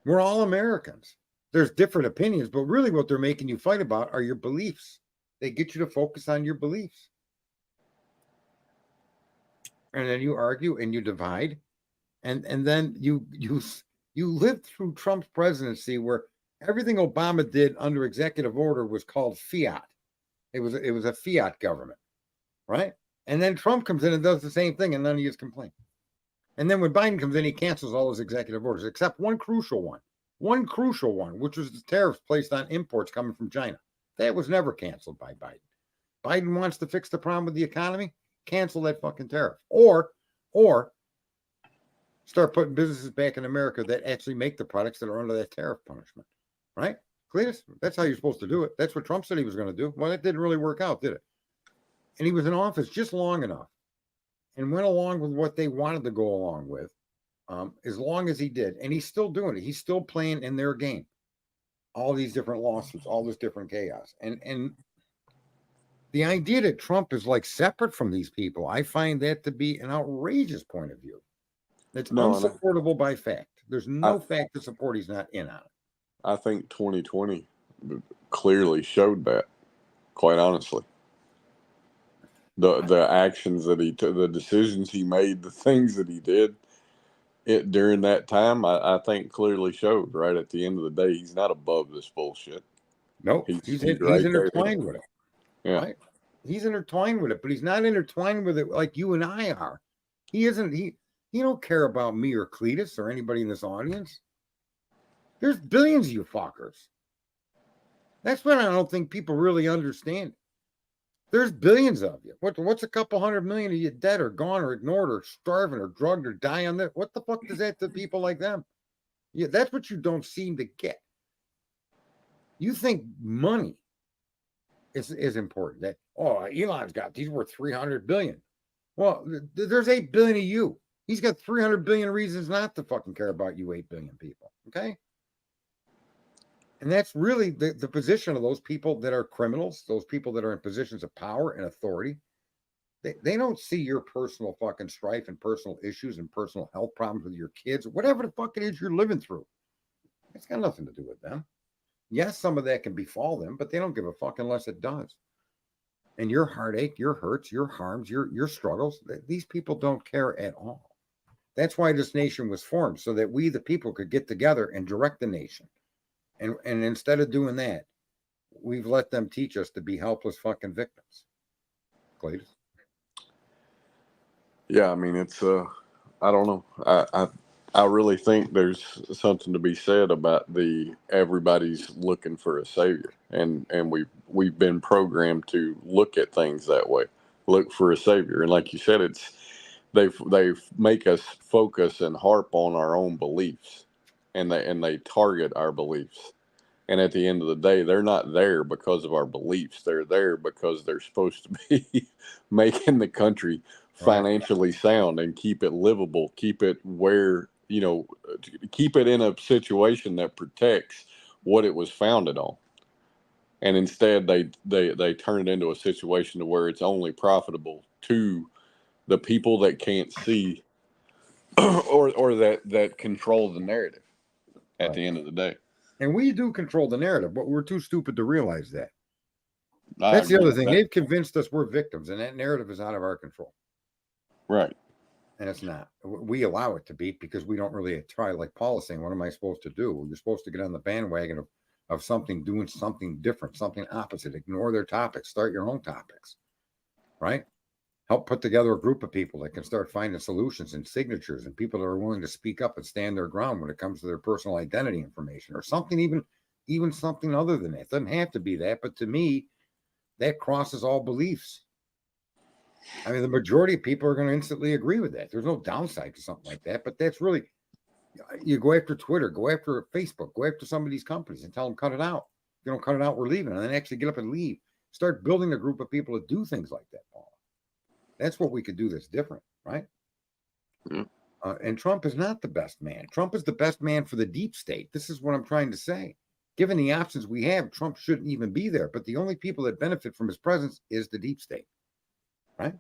We're all Americans. There's different opinions, but really what they're making you fight about are your beliefs. They get you to focus on your beliefs. And then you argue and you divide. And then you lived through Trump's presidency where everything Obama did under executive order was called fiat. It was a fiat government, right? And then Trump comes in and does the same thing, and none of you complain. And then when Biden comes in, he cancels all his executive orders, except one crucial one, which was the tariffs placed on imports coming from China. That was never canceled by Biden. Biden wants to fix the problem with the economy, cancel that fucking tariff. Or start putting businesses back in America that actually make the products that are under that tariff punishment. Right? Cletus, that's how you're supposed to do it. That's what Trump said he was going to do. Well, that didn't really work out, did it? And he was in office just long enough and went along with what they wanted to go along with, as long as he did. And he's still doing it. He's still playing in their game. All these different lawsuits, all this different chaos. And the idea that Trump is like separate from these people, I find that to be an outrageous point of view. That's unsupportable by fact. There's no fact to support he's not in on it. I think 2020 clearly showed that, quite honestly. The actions that he took, the decisions he made, the things that he did during that time, I think clearly showed right at the end of the day, he's not above this bullshit. Nope. He's right intertwined with it. Yeah. Right? He's intertwined with it, but he's not intertwined with it like you and I are. He isn't. He don't care about me or Cletus or anybody in this audience. There's billions of you fuckers. That's what I don't think people really understand. There's billions of you. What's a couple 100 million of you dead or gone or ignored or starving or drugged or dying on that? What the fuck does that to people like them? Yeah, that's what you don't seem to get. You think money is important. That Elon's got these worth 300 billion. Well, there's 8 billion of you. He's got 300 billion reasons not to fucking care about you 8 billion people. Okay. And that's really the position of those people that are criminals, those people that are in positions of power and authority. They don't see your personal fucking strife and personal issues and personal health problems with your kids, whatever the fuck it is you're living through. It's got nothing to do with them. Yes, some of that can befall them, but they don't give a fuck unless it does. And your heartache, your hurts, your harms, your struggles, these people don't care at all. That's why this nation was formed, so that we, the people, could get together and direct the nation. And instead of doing that, we've let them teach us to be helpless fucking victims. Clayton? Yeah, I mean, it's I don't know. I really think there's something to be said about everybody's looking for a savior, and we've been programmed to look at things that way, look for a savior, and like you said, they make us focus and harp on our own beliefs, and they target our beliefs. And at the end of the day, they're not there because of our beliefs. They're there because they're supposed to be making the country financially sound and keep it livable, keep it where, keep it in a situation that protects what it was founded on. And instead, they turn it into a situation to where it's only profitable to the people that can't see or that control the narrative at the end of the day. And we do control the narrative, but we're too stupid to realize that. That's the other thing. They've convinced us we're victims, and that narrative is out of our control. Right. And it's not. We allow it to be because we don't really try. Like Paul is saying, what am I supposed to do? Well, you're supposed to get on the bandwagon of something, doing something different, something opposite. Ignore their topics. Start your own topics, right? Help put together a group of people that can start finding solutions and signatures and people that are willing to speak up and stand their ground when it comes to their personal identity information or something, even something other than that. It doesn't have to be that, but to me, that crosses all beliefs. I mean, the majority of people are going to instantly agree with that. There's no downside to something like that, but that's really, you go after Twitter, go after Facebook, go after some of these companies and tell them, cut it out. If you don't cut it out, we're leaving. And then actually get up and leave. Start building a group of people that do things like that, Paul. That's what we could do that's different, right? Mm. And Trump is not the best man. Trump is the best man for the deep state. This is what I'm trying to say. Given the options we have, Trump shouldn't even be there. But the only people that benefit from his presence is the deep state, right?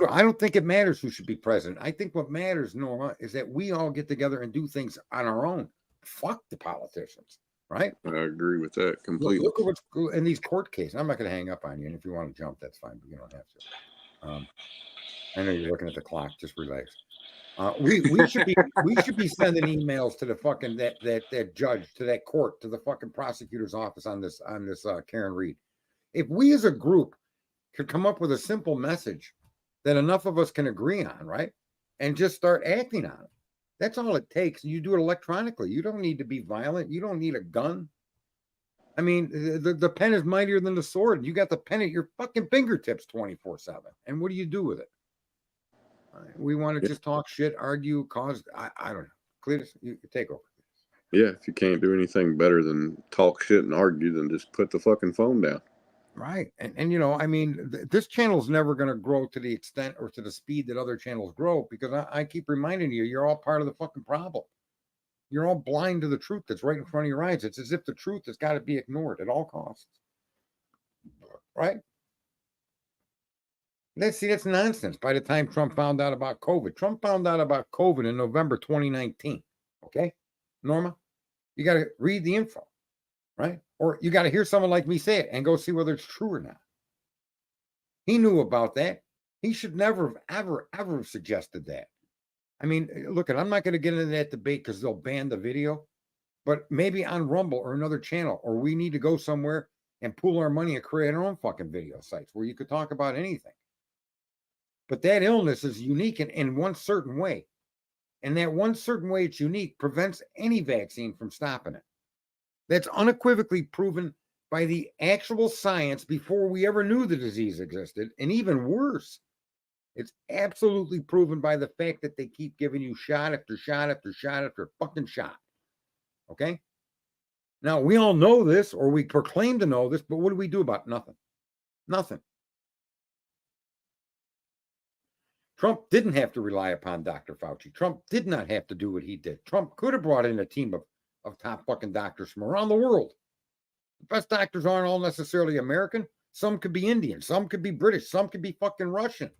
I don't think it matters who should be president. I think what matters, Norma, is that we all get together and do things on our own. Fuck the politicians, right? I agree with that completely. Look at what's in these court cases. I'm not going to hang up on you, and if you want to jump, that's fine, but you don't have to. I know you're looking at the clock. Just relax. We should be sending emails to the fucking that judge, to that court, to the fucking prosecutor's office on this Karen Reed. If we as a group could come up with a simple message that enough of us can agree on, right, and just start acting on it. That's all it takes. You do it electronically. You don't need to be violent. You don't need a gun. I mean, the pen is mightier than the sword. You got the pen at your fucking fingertips 24/7. And what do you do with it? We want to just talk shit, argue, cause, I don't know. Cletus, you take over. Yeah, if you can't do anything better than talk shit and argue, then just put the fucking phone down. Right. And you know, I mean, this channel's never going to grow to the extent or to the speed that other channels grow because I keep reminding you, you're all part of the fucking problem. You're all blind to the truth that's right in front of your eyes. It's as if the truth has got to be ignored at all costs. Right? That's nonsense. By the time Trump found out about COVID, Trump found out about COVID in November 2019. Okay? Norma, you got to read the info. Right? Or you got to hear someone like me say it and go see whether it's true or not. He knew about that. He should never have ever suggested that. I mean, look, I'm not going to get into that debate because they'll ban the video, but maybe on Rumble or another channel, or we need to go somewhere and pool our money and create our own fucking video sites where you could talk about anything. But that illness is unique in one certain way. And that one certain way it's unique prevents any vaccine from stopping it. That's unequivocally proven by the actual science before we ever knew the disease existed. And even worse, it's absolutely proven by the fact that they keep giving you shot after shot after shot after fucking shot. Okay? Now, we all know this, or we proclaim to know this, but what do we do about it? Nothing. Nothing. Trump didn't have to rely upon Dr. Fauci. Trump did not have to do what he did. Trump could have brought in a team of top fucking doctors from around the world. The best doctors aren't all necessarily American. Some could be Indian. Some could be British. Some could be fucking Russian.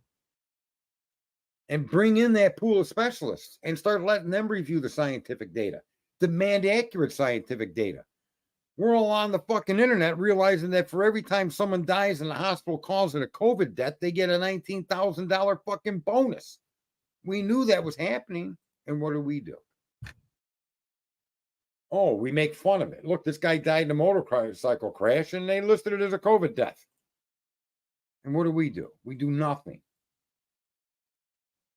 And bring in that pool of specialists and start letting them review the scientific data. Demand accurate scientific data. We're all on the fucking internet realizing that for every time someone dies and the hospital calls it a COVID death, they get a $19,000 fucking bonus. We knew that was happening. And what do? Oh, we make fun of it. Look, this guy died in a motorcycle crash and they listed it as a COVID death. And what do? We do nothing.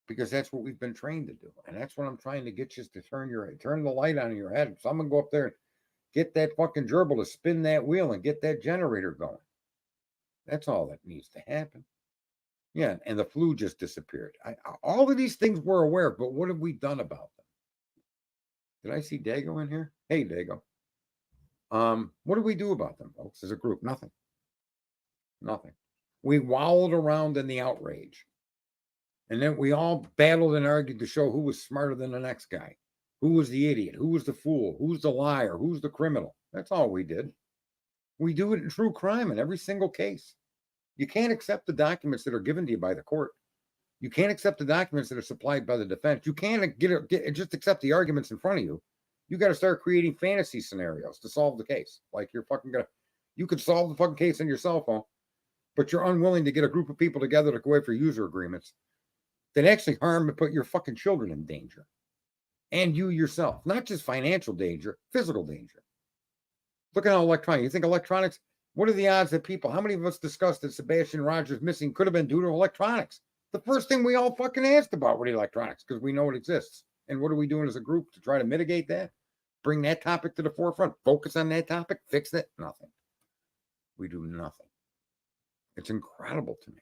Because that's what we've been trained to do. And that's what I'm trying to get you to turn the light on in your head. Someone go up there and get that fucking gerbil to spin that wheel and get that generator going. That's all that needs to happen. Yeah, and the flu just disappeared. All of these things we're aware of, but what have we done about them? Did I see Dago in here? Hey, Dago. What do we do about them, folks, as a group? Nothing. Nothing. We wallowed around in the outrage. And then we all battled and argued to show who was smarter than the next guy. Who was the idiot? Who was the fool? Who's the liar? Who's the criminal? That's all we did. We do it in true crime in every single case. You can't accept the documents that are given to you by the court. You can't accept the documents that are supplied by the defense. You can't just accept the arguments in front of you. You got to start creating fantasy scenarios to solve the case. Like you're fucking You could solve the fucking case on your cell phone, but you're unwilling to get a group of people together to go after user agreements that actually harm and put your fucking children in danger. And you yourself, not just financial danger, physical danger. Look at how electronic. You think electronics, what are the odds that people, how many of us discussed that Sebastian Rogers missing could have been due to electronics? The first thing we all fucking asked about were electronics because we know it exists. And what are we doing as a group to try to mitigate that? Bring that topic to the forefront, focus on that topic, fix it? Nothing. We do nothing. It's incredible to me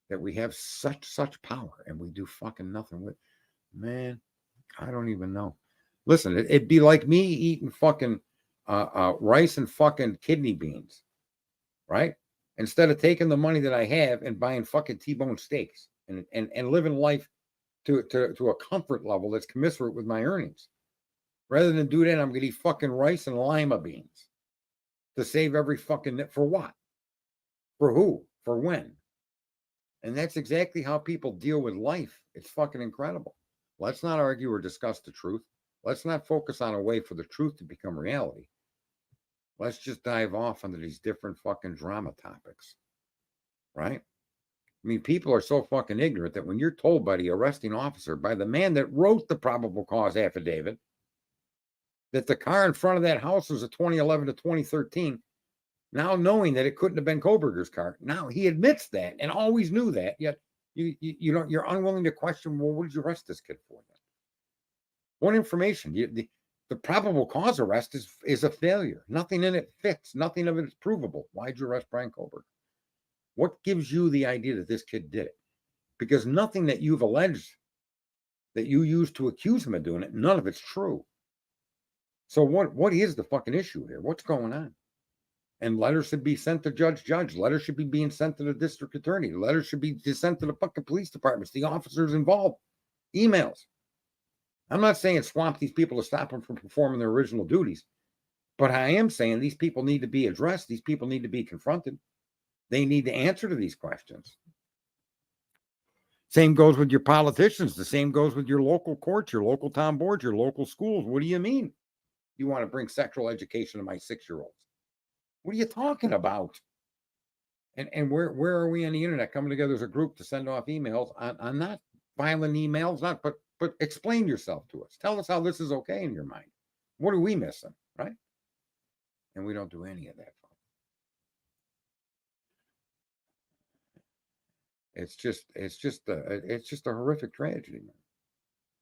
that we have such power and we do fucking nothing with it. Man, I don't even know. Listen, it'd be like me eating fucking rice and fucking kidney beans, right? Instead of taking the money that I have and buying fucking T-bone steaks and living life to a comfort level that's commensurate with my earnings. Rather than do that, I'm gonna eat fucking rice and lima beans to save every fucking for what? For who? For when? And that's exactly how people deal with life. It's fucking incredible. Let's not argue or discuss the truth. Let's not focus on a way for the truth to become reality. Let's just dive off into these different fucking drama topics. Right? I mean, people are so fucking ignorant that when you're told by the arresting officer, by the man that wrote the probable cause affidavit, that the car in front of that house was a 2011 to 2013, now knowing that it couldn't have been Koberger's car, now he admits that and always knew that, yet you're unwilling to question, well, what did you arrest this kid for then? What information? The probable cause arrest is a failure. Nothing in it fits. Nothing of it is provable. Why'd you arrest Brian Koberger? What gives you the idea that this kid did it? Because nothing that you've alleged that you used to accuse him of doing it, none of it's true. So what is the fucking issue here? What's going on? And letters should be sent to Judge. Letters should be being sent to the district attorney. Letters should be sent to the fucking police departments, the officers involved. Emails. I'm not saying swamp these people to stop them from performing their original duties, but I am saying these people need to be addressed. These people need to be confronted. They need to answer to these questions. Same goes with your politicians. The same goes with your local courts, your local town boards, your local schools. What do you mean? You want to bring sexual education to my 6-year-olds? What are you talking about? And where are we on the internet coming together as a group to send off emails on not violent emails, but explain yourself to us. Tell us how this is okay in your mind. What are we missing, right? And we don't do any of that. It's just a horrific tragedy, man.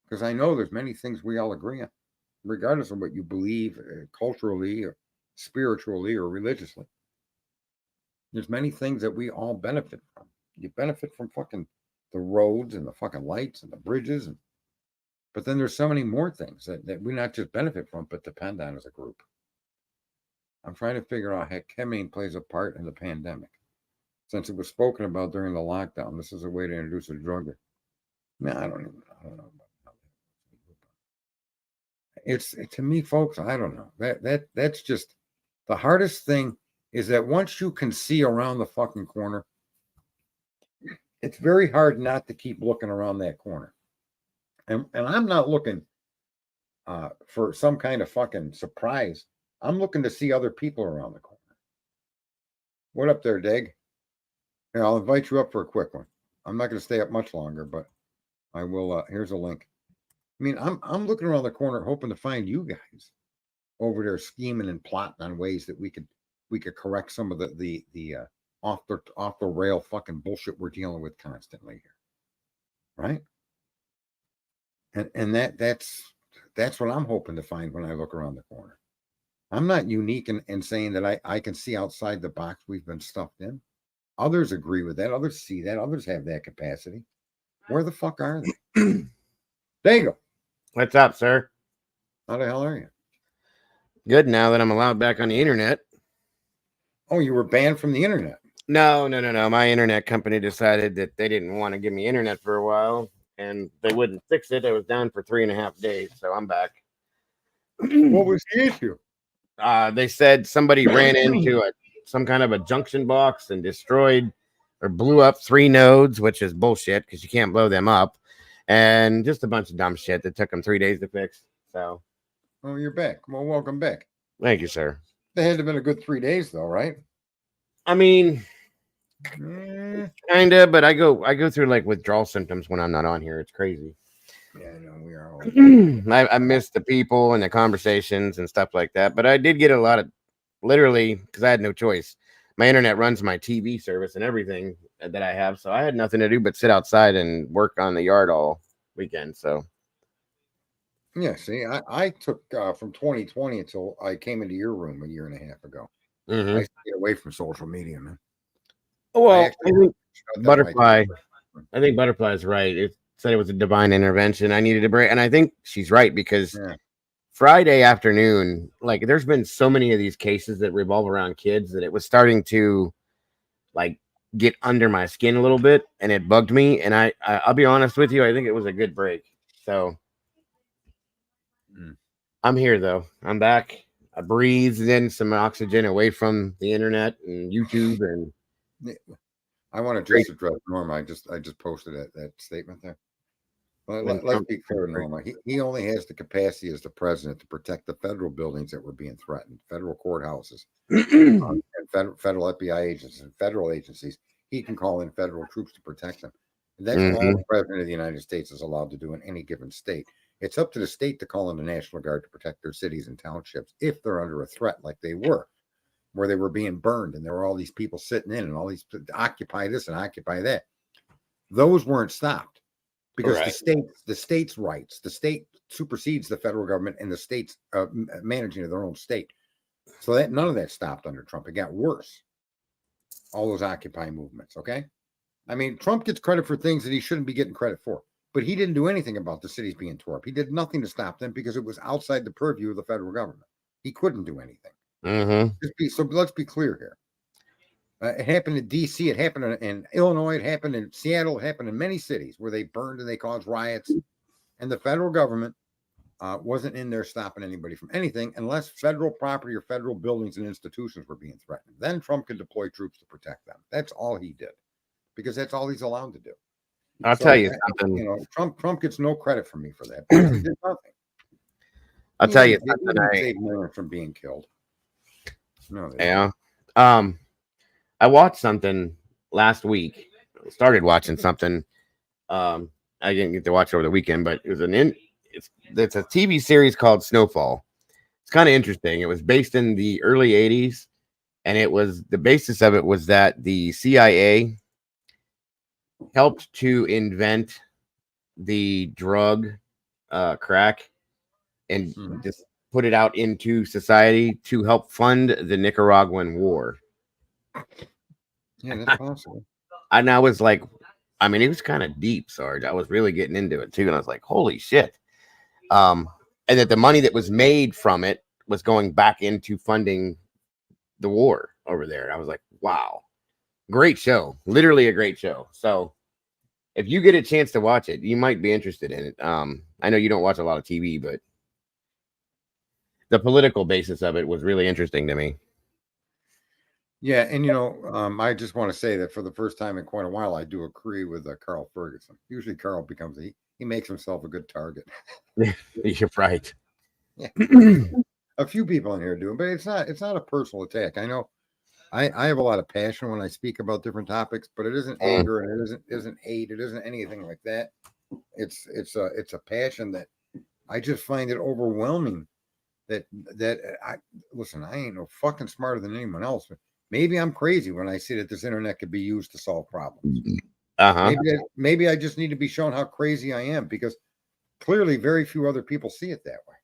Because I know there's many things we all agree on, regardless of what you believe culturally or spiritually or religiously. There's many things that we all benefit from. You benefit from fucking the roads and the fucking lights and the bridges, but then there's so many more things that we not just benefit from, but depend on as a group. I'm trying to figure out how ketamine plays a part in the pandemic. Since it was spoken about during the lockdown, this is a way to introduce a drug. Man, I don't know about how it's to me, folks. I don't know. That's just the hardest thing is that once you can see around the fucking corner, it's very hard not to keep looking around that corner. And I'm not looking for some kind of fucking surprise. I'm looking to see other people around the corner. What up there, Dig? Yeah, I'll invite you up for a quick one. I'm not going to stay up much longer, but I will. Here's a link. I mean, I'm looking around the corner, hoping to find you guys over there scheming and plotting on ways that we could correct some of the off the rail fucking bullshit we're dealing with constantly here, right? And that's what I'm hoping to find when I look around the corner. I'm not unique in saying that I can see outside the box we've been stuffed in. Others agree with that. Others see that. Others have that capacity. Where the fuck are they? There you go. What's up, sir? How the hell are you? Good now that I'm allowed back on the internet. Oh, you were banned from the internet. No. My internet company decided that they didn't want to give me internet for a while, and they wouldn't fix it. I was down for 3.5 days, so I'm back. What was the issue? They said somebody ran into some kind of a junction box and destroyed or blew up 3 nodes, which is bullshit because you can't blow them up, and just a bunch of dumb shit that took them 3 days to fix. So, oh, you're back. Well, welcome back. Thank you, sir. They had to have been a good 3 days, though, right? I mean, Eh, kind of, but I go through like withdrawal symptoms when I'm not on here. It's crazy. yeah, I know we are all. I miss the people and the conversations and stuff like that. But I did get a lot of, literally, because I had no choice. My internet runs my TV service and everything that I have, so I had nothing to do but sit outside and work on the yard all weekend. So Yeah, see, I took from 2020 until I came into your room a year and a half ago. I stayed away from social media, man. I well, actually I think shut down my Butterfly. Twitter. I think Butterfly's right. It said it was a divine intervention. I needed a break, and I think she's right because Yeah. Friday afternoon, like, there's been so many of these cases that revolve around kids that it was starting to like get under my skin a little bit, and it bugged me. And I'll be honest with you, I think it was a good break. So Mm. I'm here though. I'm back. I breathed in some oxygen away from the internet and YouTube and I want to great. just address Norma. I just posted that statement there. Well, And let's be clear, Norma. He only has the capacity as the president to protect the federal buildings that were being threatened, federal courthouses, and federal FBI agents and federal agencies. He can call in federal troops to protect them. And that's all the president of the United States is allowed to do in any given state. It's up to the state to call in the National Guard to protect their cities and townships if they're under a threat, like they were, where they were being burned and there were all these people sitting in and all these occupy this and occupy that. Those weren't stopped because the state's rights, the state supersedes the federal government and the state's managing of their own state. So that none of that stopped under Trump. It got worse. All those Occupy movements. Okay. I mean, Trump gets credit for things that he shouldn't be getting credit for, but he didn't do anything about the cities being tore up. He did nothing to stop them because it was outside the purview of the federal government. He couldn't do anything. So let's be clear here. It happened in D.C. It happened in Illinois. It happened in Seattle. It happened in many cities where they burned and they caused riots. And the federal government wasn't in there stopping anybody from anything unless federal property or federal buildings and institutions were being threatened. Then Trump could deploy troops to protect them. That's all he did because that's all he's allowed to do. I'll tell you something. You know, Trump gets no credit from me for that because he did nothing. I'll tell you something. He didn't save millions from being killed. No. Yeah. I watched something last week. Started watching something. I didn't get to watch it over the weekend, but it was it's a TV series called Snowfall. It's kind of interesting. It was based in the early 80s, and it was the basis of it was that the CIA helped to invent the drug crack and just put it out into society to help fund the Nicaraguan war. Yeah, that's possible. And I was like, I mean, it was kind of deep, Sarge. I was really getting into it too, and I was like, holy shit. And that the money that was made from it was going back into funding the war over there. I was like, wow, great show, literally a great show. So if you get a chance to watch it, you might be interested in it. I know you don't watch a lot of TV, but the political basis of it was really interesting to me. Yeah, and you know, I just want to say that for the first time in quite a while, I do agree with Carl Ferguson. Usually, Carl becomes he makes himself a good target. You're right. Yeah. A few people in here do, but it's not a personal attack. I know I have a lot of passion when I speak about different topics, but it isn't anger and it isn't hate. It isn't anything like that. It's a passion that I just find it overwhelming. That I listen. I ain't no fucking smarter than anyone else. But maybe I'm crazy when I see that this internet could be used to solve problems. Maybe I just need to be shown how crazy I am because clearly very few other people see it that way.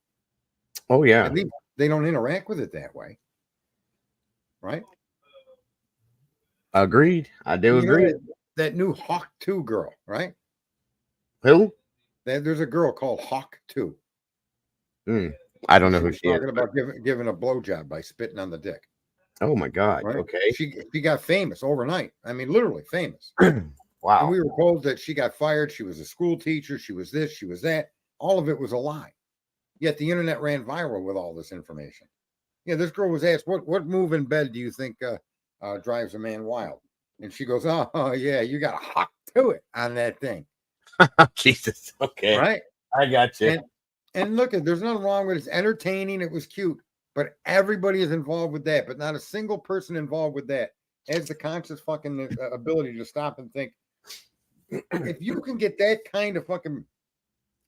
Oh yeah. At least they don't interact with it that way. Right? Agreed. I do agree. That new Hawk 2 girl, right? Who? There's a girl called Hawk 2. I don't know who she is. Talking about giving a blowjob by spitting on the dick. Oh my God. Right? Okay. She got famous overnight. I mean, literally famous. Wow. And we were told that she got fired. She was a school teacher. She was this, she was that. All of it was a lie. Yet the internet ran viral with all this information. Yeah, this girl was asked, what move in bed do you think drives a man wild? And she goes, oh yeah, you got a Hawk to it on that thing. Jesus. Okay. Right? I got you. And look, there's nothing wrong with it. It's entertaining. It was cute. But everybody is involved with that, but not a single person involved with that has the conscious fucking ability to stop and think. If you can get that kind of fucking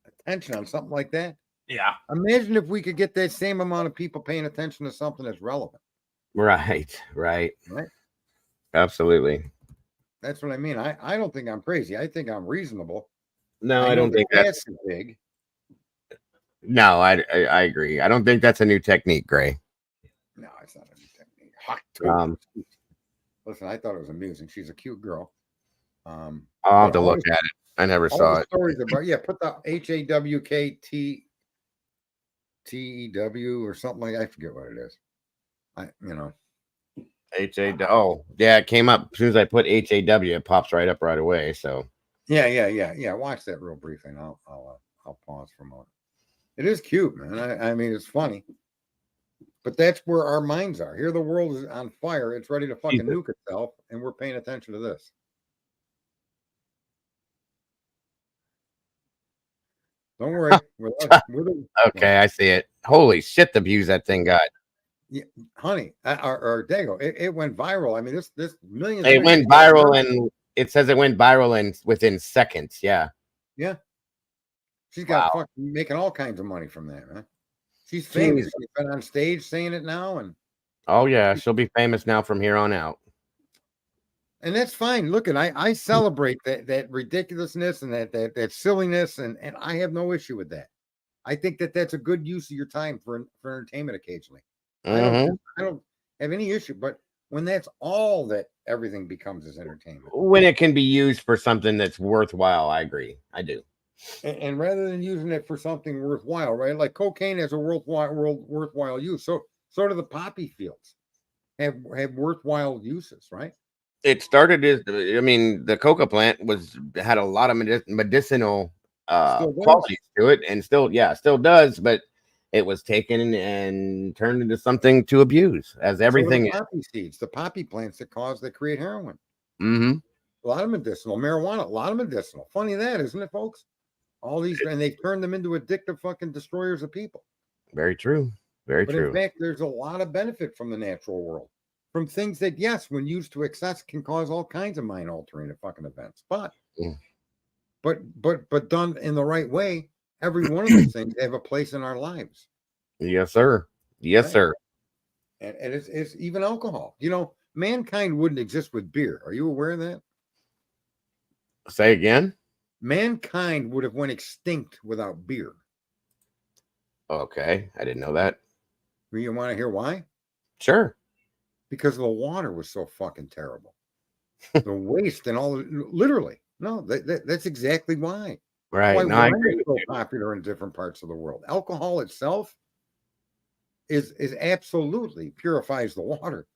attention on something like that, Yeah. imagine if we could get that same amount of people paying attention to something that's relevant. Right. Absolutely. That's what I mean. I don't think I'm crazy. I think I'm reasonable. No, I don't think that's big. No, I agree. I don't think that's a new technique, Gray. No, it's not a new technique. Listen, I thought it was amusing. She's a cute girl. I'll have to look at it. I never saw it. Stories about put the HAWKTEW or something like I forget what it is. Oh, yeah, it came up as soon as I put HAW, it pops right up right away. So yeah. Watch that real briefly, and I'll pause for a moment. It is cute, man. I mean, it's funny, but that's where our minds are. Here, the world is on fire. It's ready to fucking nuke itself, and we're paying attention to this. Don't worry. Okay, I see it. Holy shit, the views that thing got. Yeah, honey, or Dago, it went viral. I mean, this millions. It went viral, and it says it went viral in within seconds. Yeah. She's got fucking making all kinds of money from that, man. She's famous. She's been on stage saying it now, and oh yeah, she'll be famous now from here on out. And that's fine. Look, and I celebrate that ridiculousness and that silliness, and I have no issue with that. I think that's a good use of your time for entertainment occasionally. I don't have any issue, but when that's all that everything becomes is entertainment. When it can be used for something that's worthwhile, I agree. I do. And rather than using it for something worthwhile, right? Like cocaine has a worthwhile use. So do the poppy fields have worthwhile uses, right? It started as, I mean, the coca plant had a lot of medicinal qualities to it, and still does, but it was taken and turned into something to abuse, as everything. So the poppy seeds, the poppy plants that create heroin. Mm-hmm. A lot of medicinal marijuana, a lot of medicinal. Funny that, isn't it, folks? All these, and they've turned them into addictive fucking destroyers of people. Very true. Very true. In fact, there's a lot of benefit from the natural world, from things that, yes, when used to excess, can cause all kinds of mind-altering fucking events. But done in the right way, every one of those things have a place in our lives. Yes, sir. Yes, sir. And it's even alcohol. You know, mankind wouldn't exist with beer. Are you aware of that? Say again? Mankind would have went extinct without beer. Okay, I didn't know that. You want to hear why? Sure. Because the water was so fucking terrible. The waste and all, literally. No, that's exactly why. Right. Why wine is so popular in different parts of the world. Alcohol itself is absolutely purifies the water.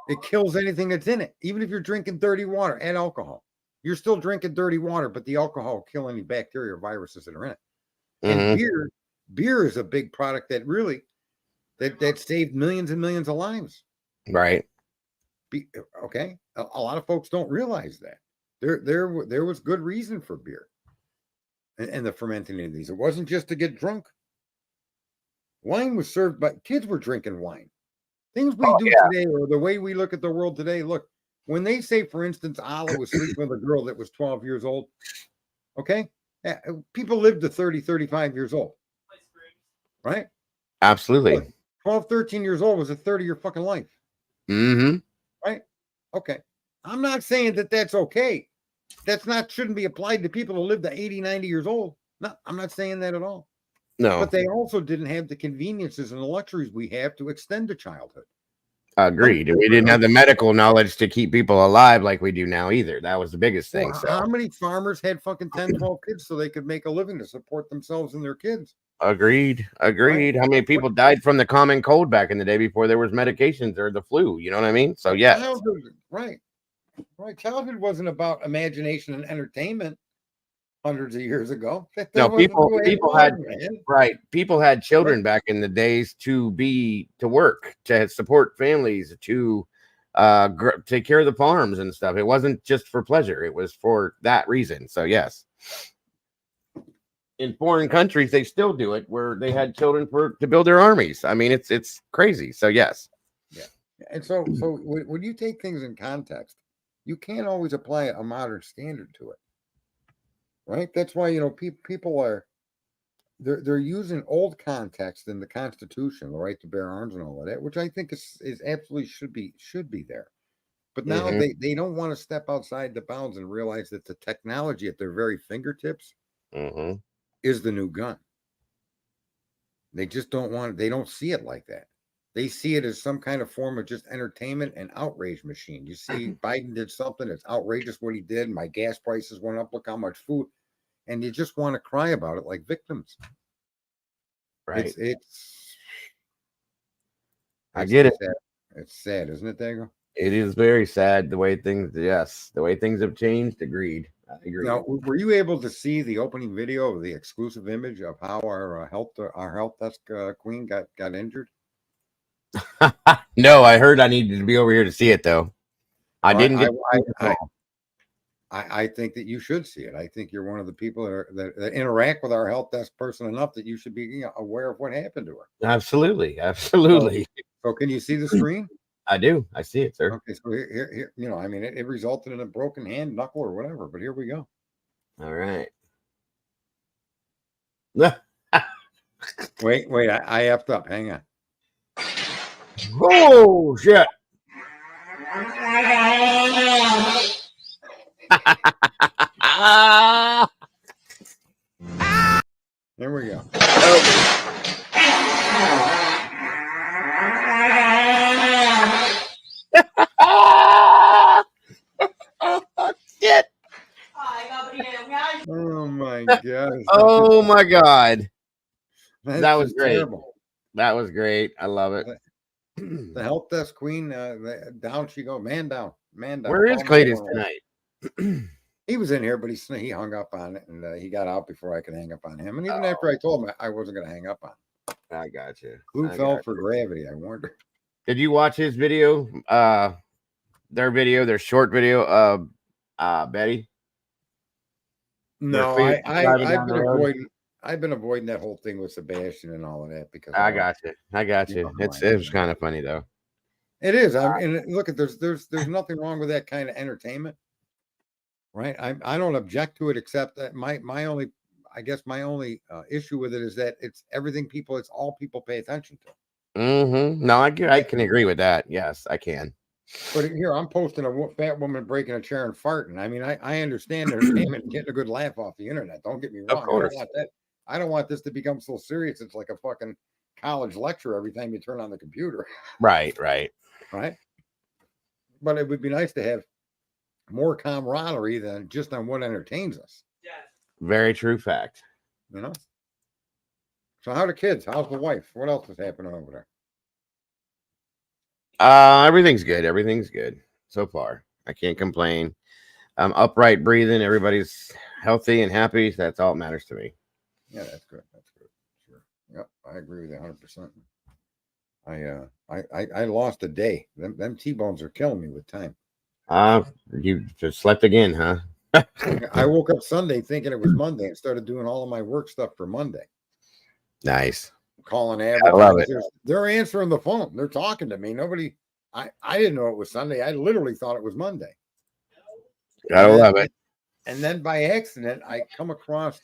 It kills anything that's in it. Even if you're drinking dirty water, add alcohol. You're still drinking dirty water, but the alcohol will kill any bacteria or viruses that are in it. And beer is a big product that really that saved millions and millions of lives. Right. Okay. A lot of folks don't realize that. There was good reason for beer and the fermenting of these. It wasn't just to get drunk. Wine was served by kids were drinking wine. Things we do today, or the way we look at the world today. Look, when they say, for instance, Allah was sleeping with a girl that was 12 years old, okay? People lived to 30, 35 years old, right? Absolutely. Look, 12, 13 years old was a 30-year fucking life. Mm-hmm. Right? Okay. I'm not saying that that's okay. Shouldn't be applied to people who live to 80, 90 years old. No, I'm not saying that at all. No. But they also didn't have the conveniences and the luxuries we have to extend to childhood. Agreed. We didn't have the medical knowledge to keep people alive like we do now either. That was the biggest thing. Well, how many farmers had fucking 10, 12 kids so they could make a living to support themselves and their kids? Agreed. Right. How many people died from the common cold back in the day before there was medications or the flu? You know what I mean? So, yeah. Right. Childhood wasn't about imagination and entertainment hundreds of years ago. No, people had children back in the days to work, to support families, to take care of the farms and stuff. It wasn't just for pleasure. It was for that reason. So, yes. in foreign countries they still do it, where they had children to build their armies. I mean, it's crazy. So yes. Yeah. And so when you take things in context, you can't always apply a modern standard to it, right? That's why people are they're using old context in the Constitution, the right to bear arms and all of that, which I think is absolutely should be there. But now they don't want to step outside the bounds and realize that the technology at their very fingertips is the new gun. They just don't want they don't see it like that. They see it as some kind of form of just entertainment and outrage machine. You see, Biden did something, it's outrageous what he did. My gas prices went up, look how much food. And you just want to cry about it like victims. Right. I get it. Sad. It's sad, isn't it, Dago? It is very sad the way things have changed. Agreed. I agree. Now, were you able to see the opening video of the exclusive image of how our help desk queen got injured? No, I heard I needed to be over here to see it though. I didn't get. I think that you should see it. I think you're one of the people that interact with our help desk person enough that you should be aware of what happened to her. Absolutely. So can you see the screen? I do. I see it, sir. Okay, so here I mean, it resulted in a broken hand, knuckle, or whatever. But here we go. All right. Wait, I effed up. Hang on. Oh shit! Here we go. Shit! Oh my god! Oh my god! That was great. Terrible. That was great. I love it. The help desk queen, down she go, man down. Where is Clayton tonight? He was in here, but he hung up on it, and he got out before I could hang up on him. And even after I told him I wasn't going to hang up on him. I got you. Who fell for gravity? I warned her. Did you watch his video? Their short video of Betty? No, I've been avoiding that whole thing with Sebastian and all of that because I got you. It was kind of funny though. It is. And look, there's nothing wrong with that kind of entertainment, right? I don't object to it, except that my only issue with it is that it's all people pay attention to. No, I can agree with that. Yes, I can. But here I'm posting a fat woman breaking a chair and farting. I mean, I understand entertainment and getting a good laugh off the internet. Don't get me wrong. Of course. I don't want this to become so serious. It's like a fucking college lecture every time you turn on the computer. Right. But it would be nice to have more camaraderie than just on what entertains us. Yes. Very true fact. So how are the kids? How's the wife? What else is happening over there? Everything's good. Everything's good so far. I can't complain. Upright breathing. Everybody's healthy and happy. That's all that matters to me. Yeah, that's good. Sure. Yep, I agree with you 100%. I lost a day. Them T-bones are killing me with time. You just slept again, huh? I woke up Sunday thinking it was Monday and started doing all of my work stuff for Monday. Nice. Calling I love it. They're answering the phone. They're talking to me. I didn't know it was Sunday. I literally thought it was Monday. Gotta love it. And then by accident, I come across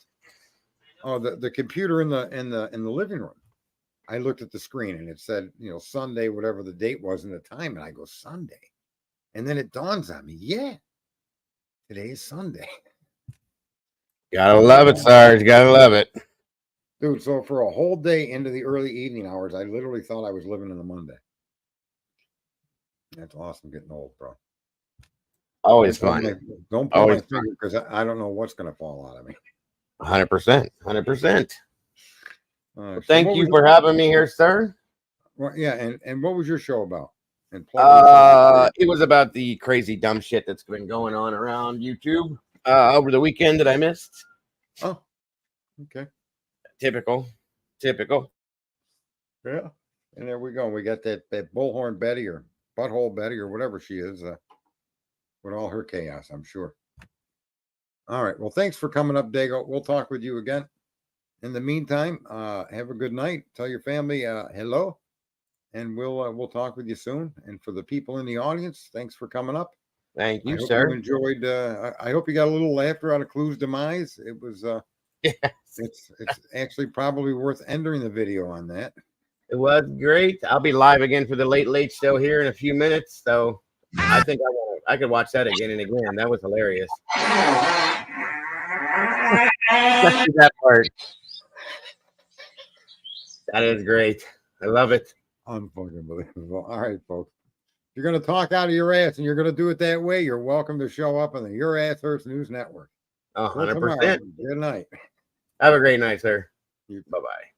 the computer in the living room. I looked at the screen and it said, Sunday, whatever the date was and the time. And I go, Sunday. And then it dawns on me, yeah, today is Sunday. Gotta love it, Sarge. Gotta love it. Dude, so for a whole day into the early evening hours, I literally thought I was living in the Monday. That's awesome getting old, bro. Always fun. Don't pull my finger because I don't know what's going to fall out of me. 100%. 100%. Thank you for having me here, sir. Well, yeah, and what was your show about? It was about the crazy dumb shit that's been going on around YouTube over the weekend that I missed. Oh, okay. Typical. Yeah. And there we go. We got that bullhorn Betty or butthole Betty or whatever she is with all her chaos, I'm sure. All right. Well, thanks for coming up, Dago. We'll talk with you again. In the meantime, have a good night. Tell your family hello, and we'll talk with you soon. And for the people in the audience, thanks for coming up. Thank I you, hope sir. you enjoyed. I hope you got a little laughter out of Clue's demise. It was. Yes. It's actually probably worth ending the video on that. It was great. I'll be live again for the Late Late Show here in a few minutes, so I think I could watch that again and again. That was hilarious. Especially that part. That is great. I love it. Unfucking believable. All right, folks. If you're going to talk out of your ass and you're going to do it that way, you're welcome to show up on the Your Ass Hurts News Network. Till tomorrow. 100%. Good night. Have a great night, sir. You- Bye-bye.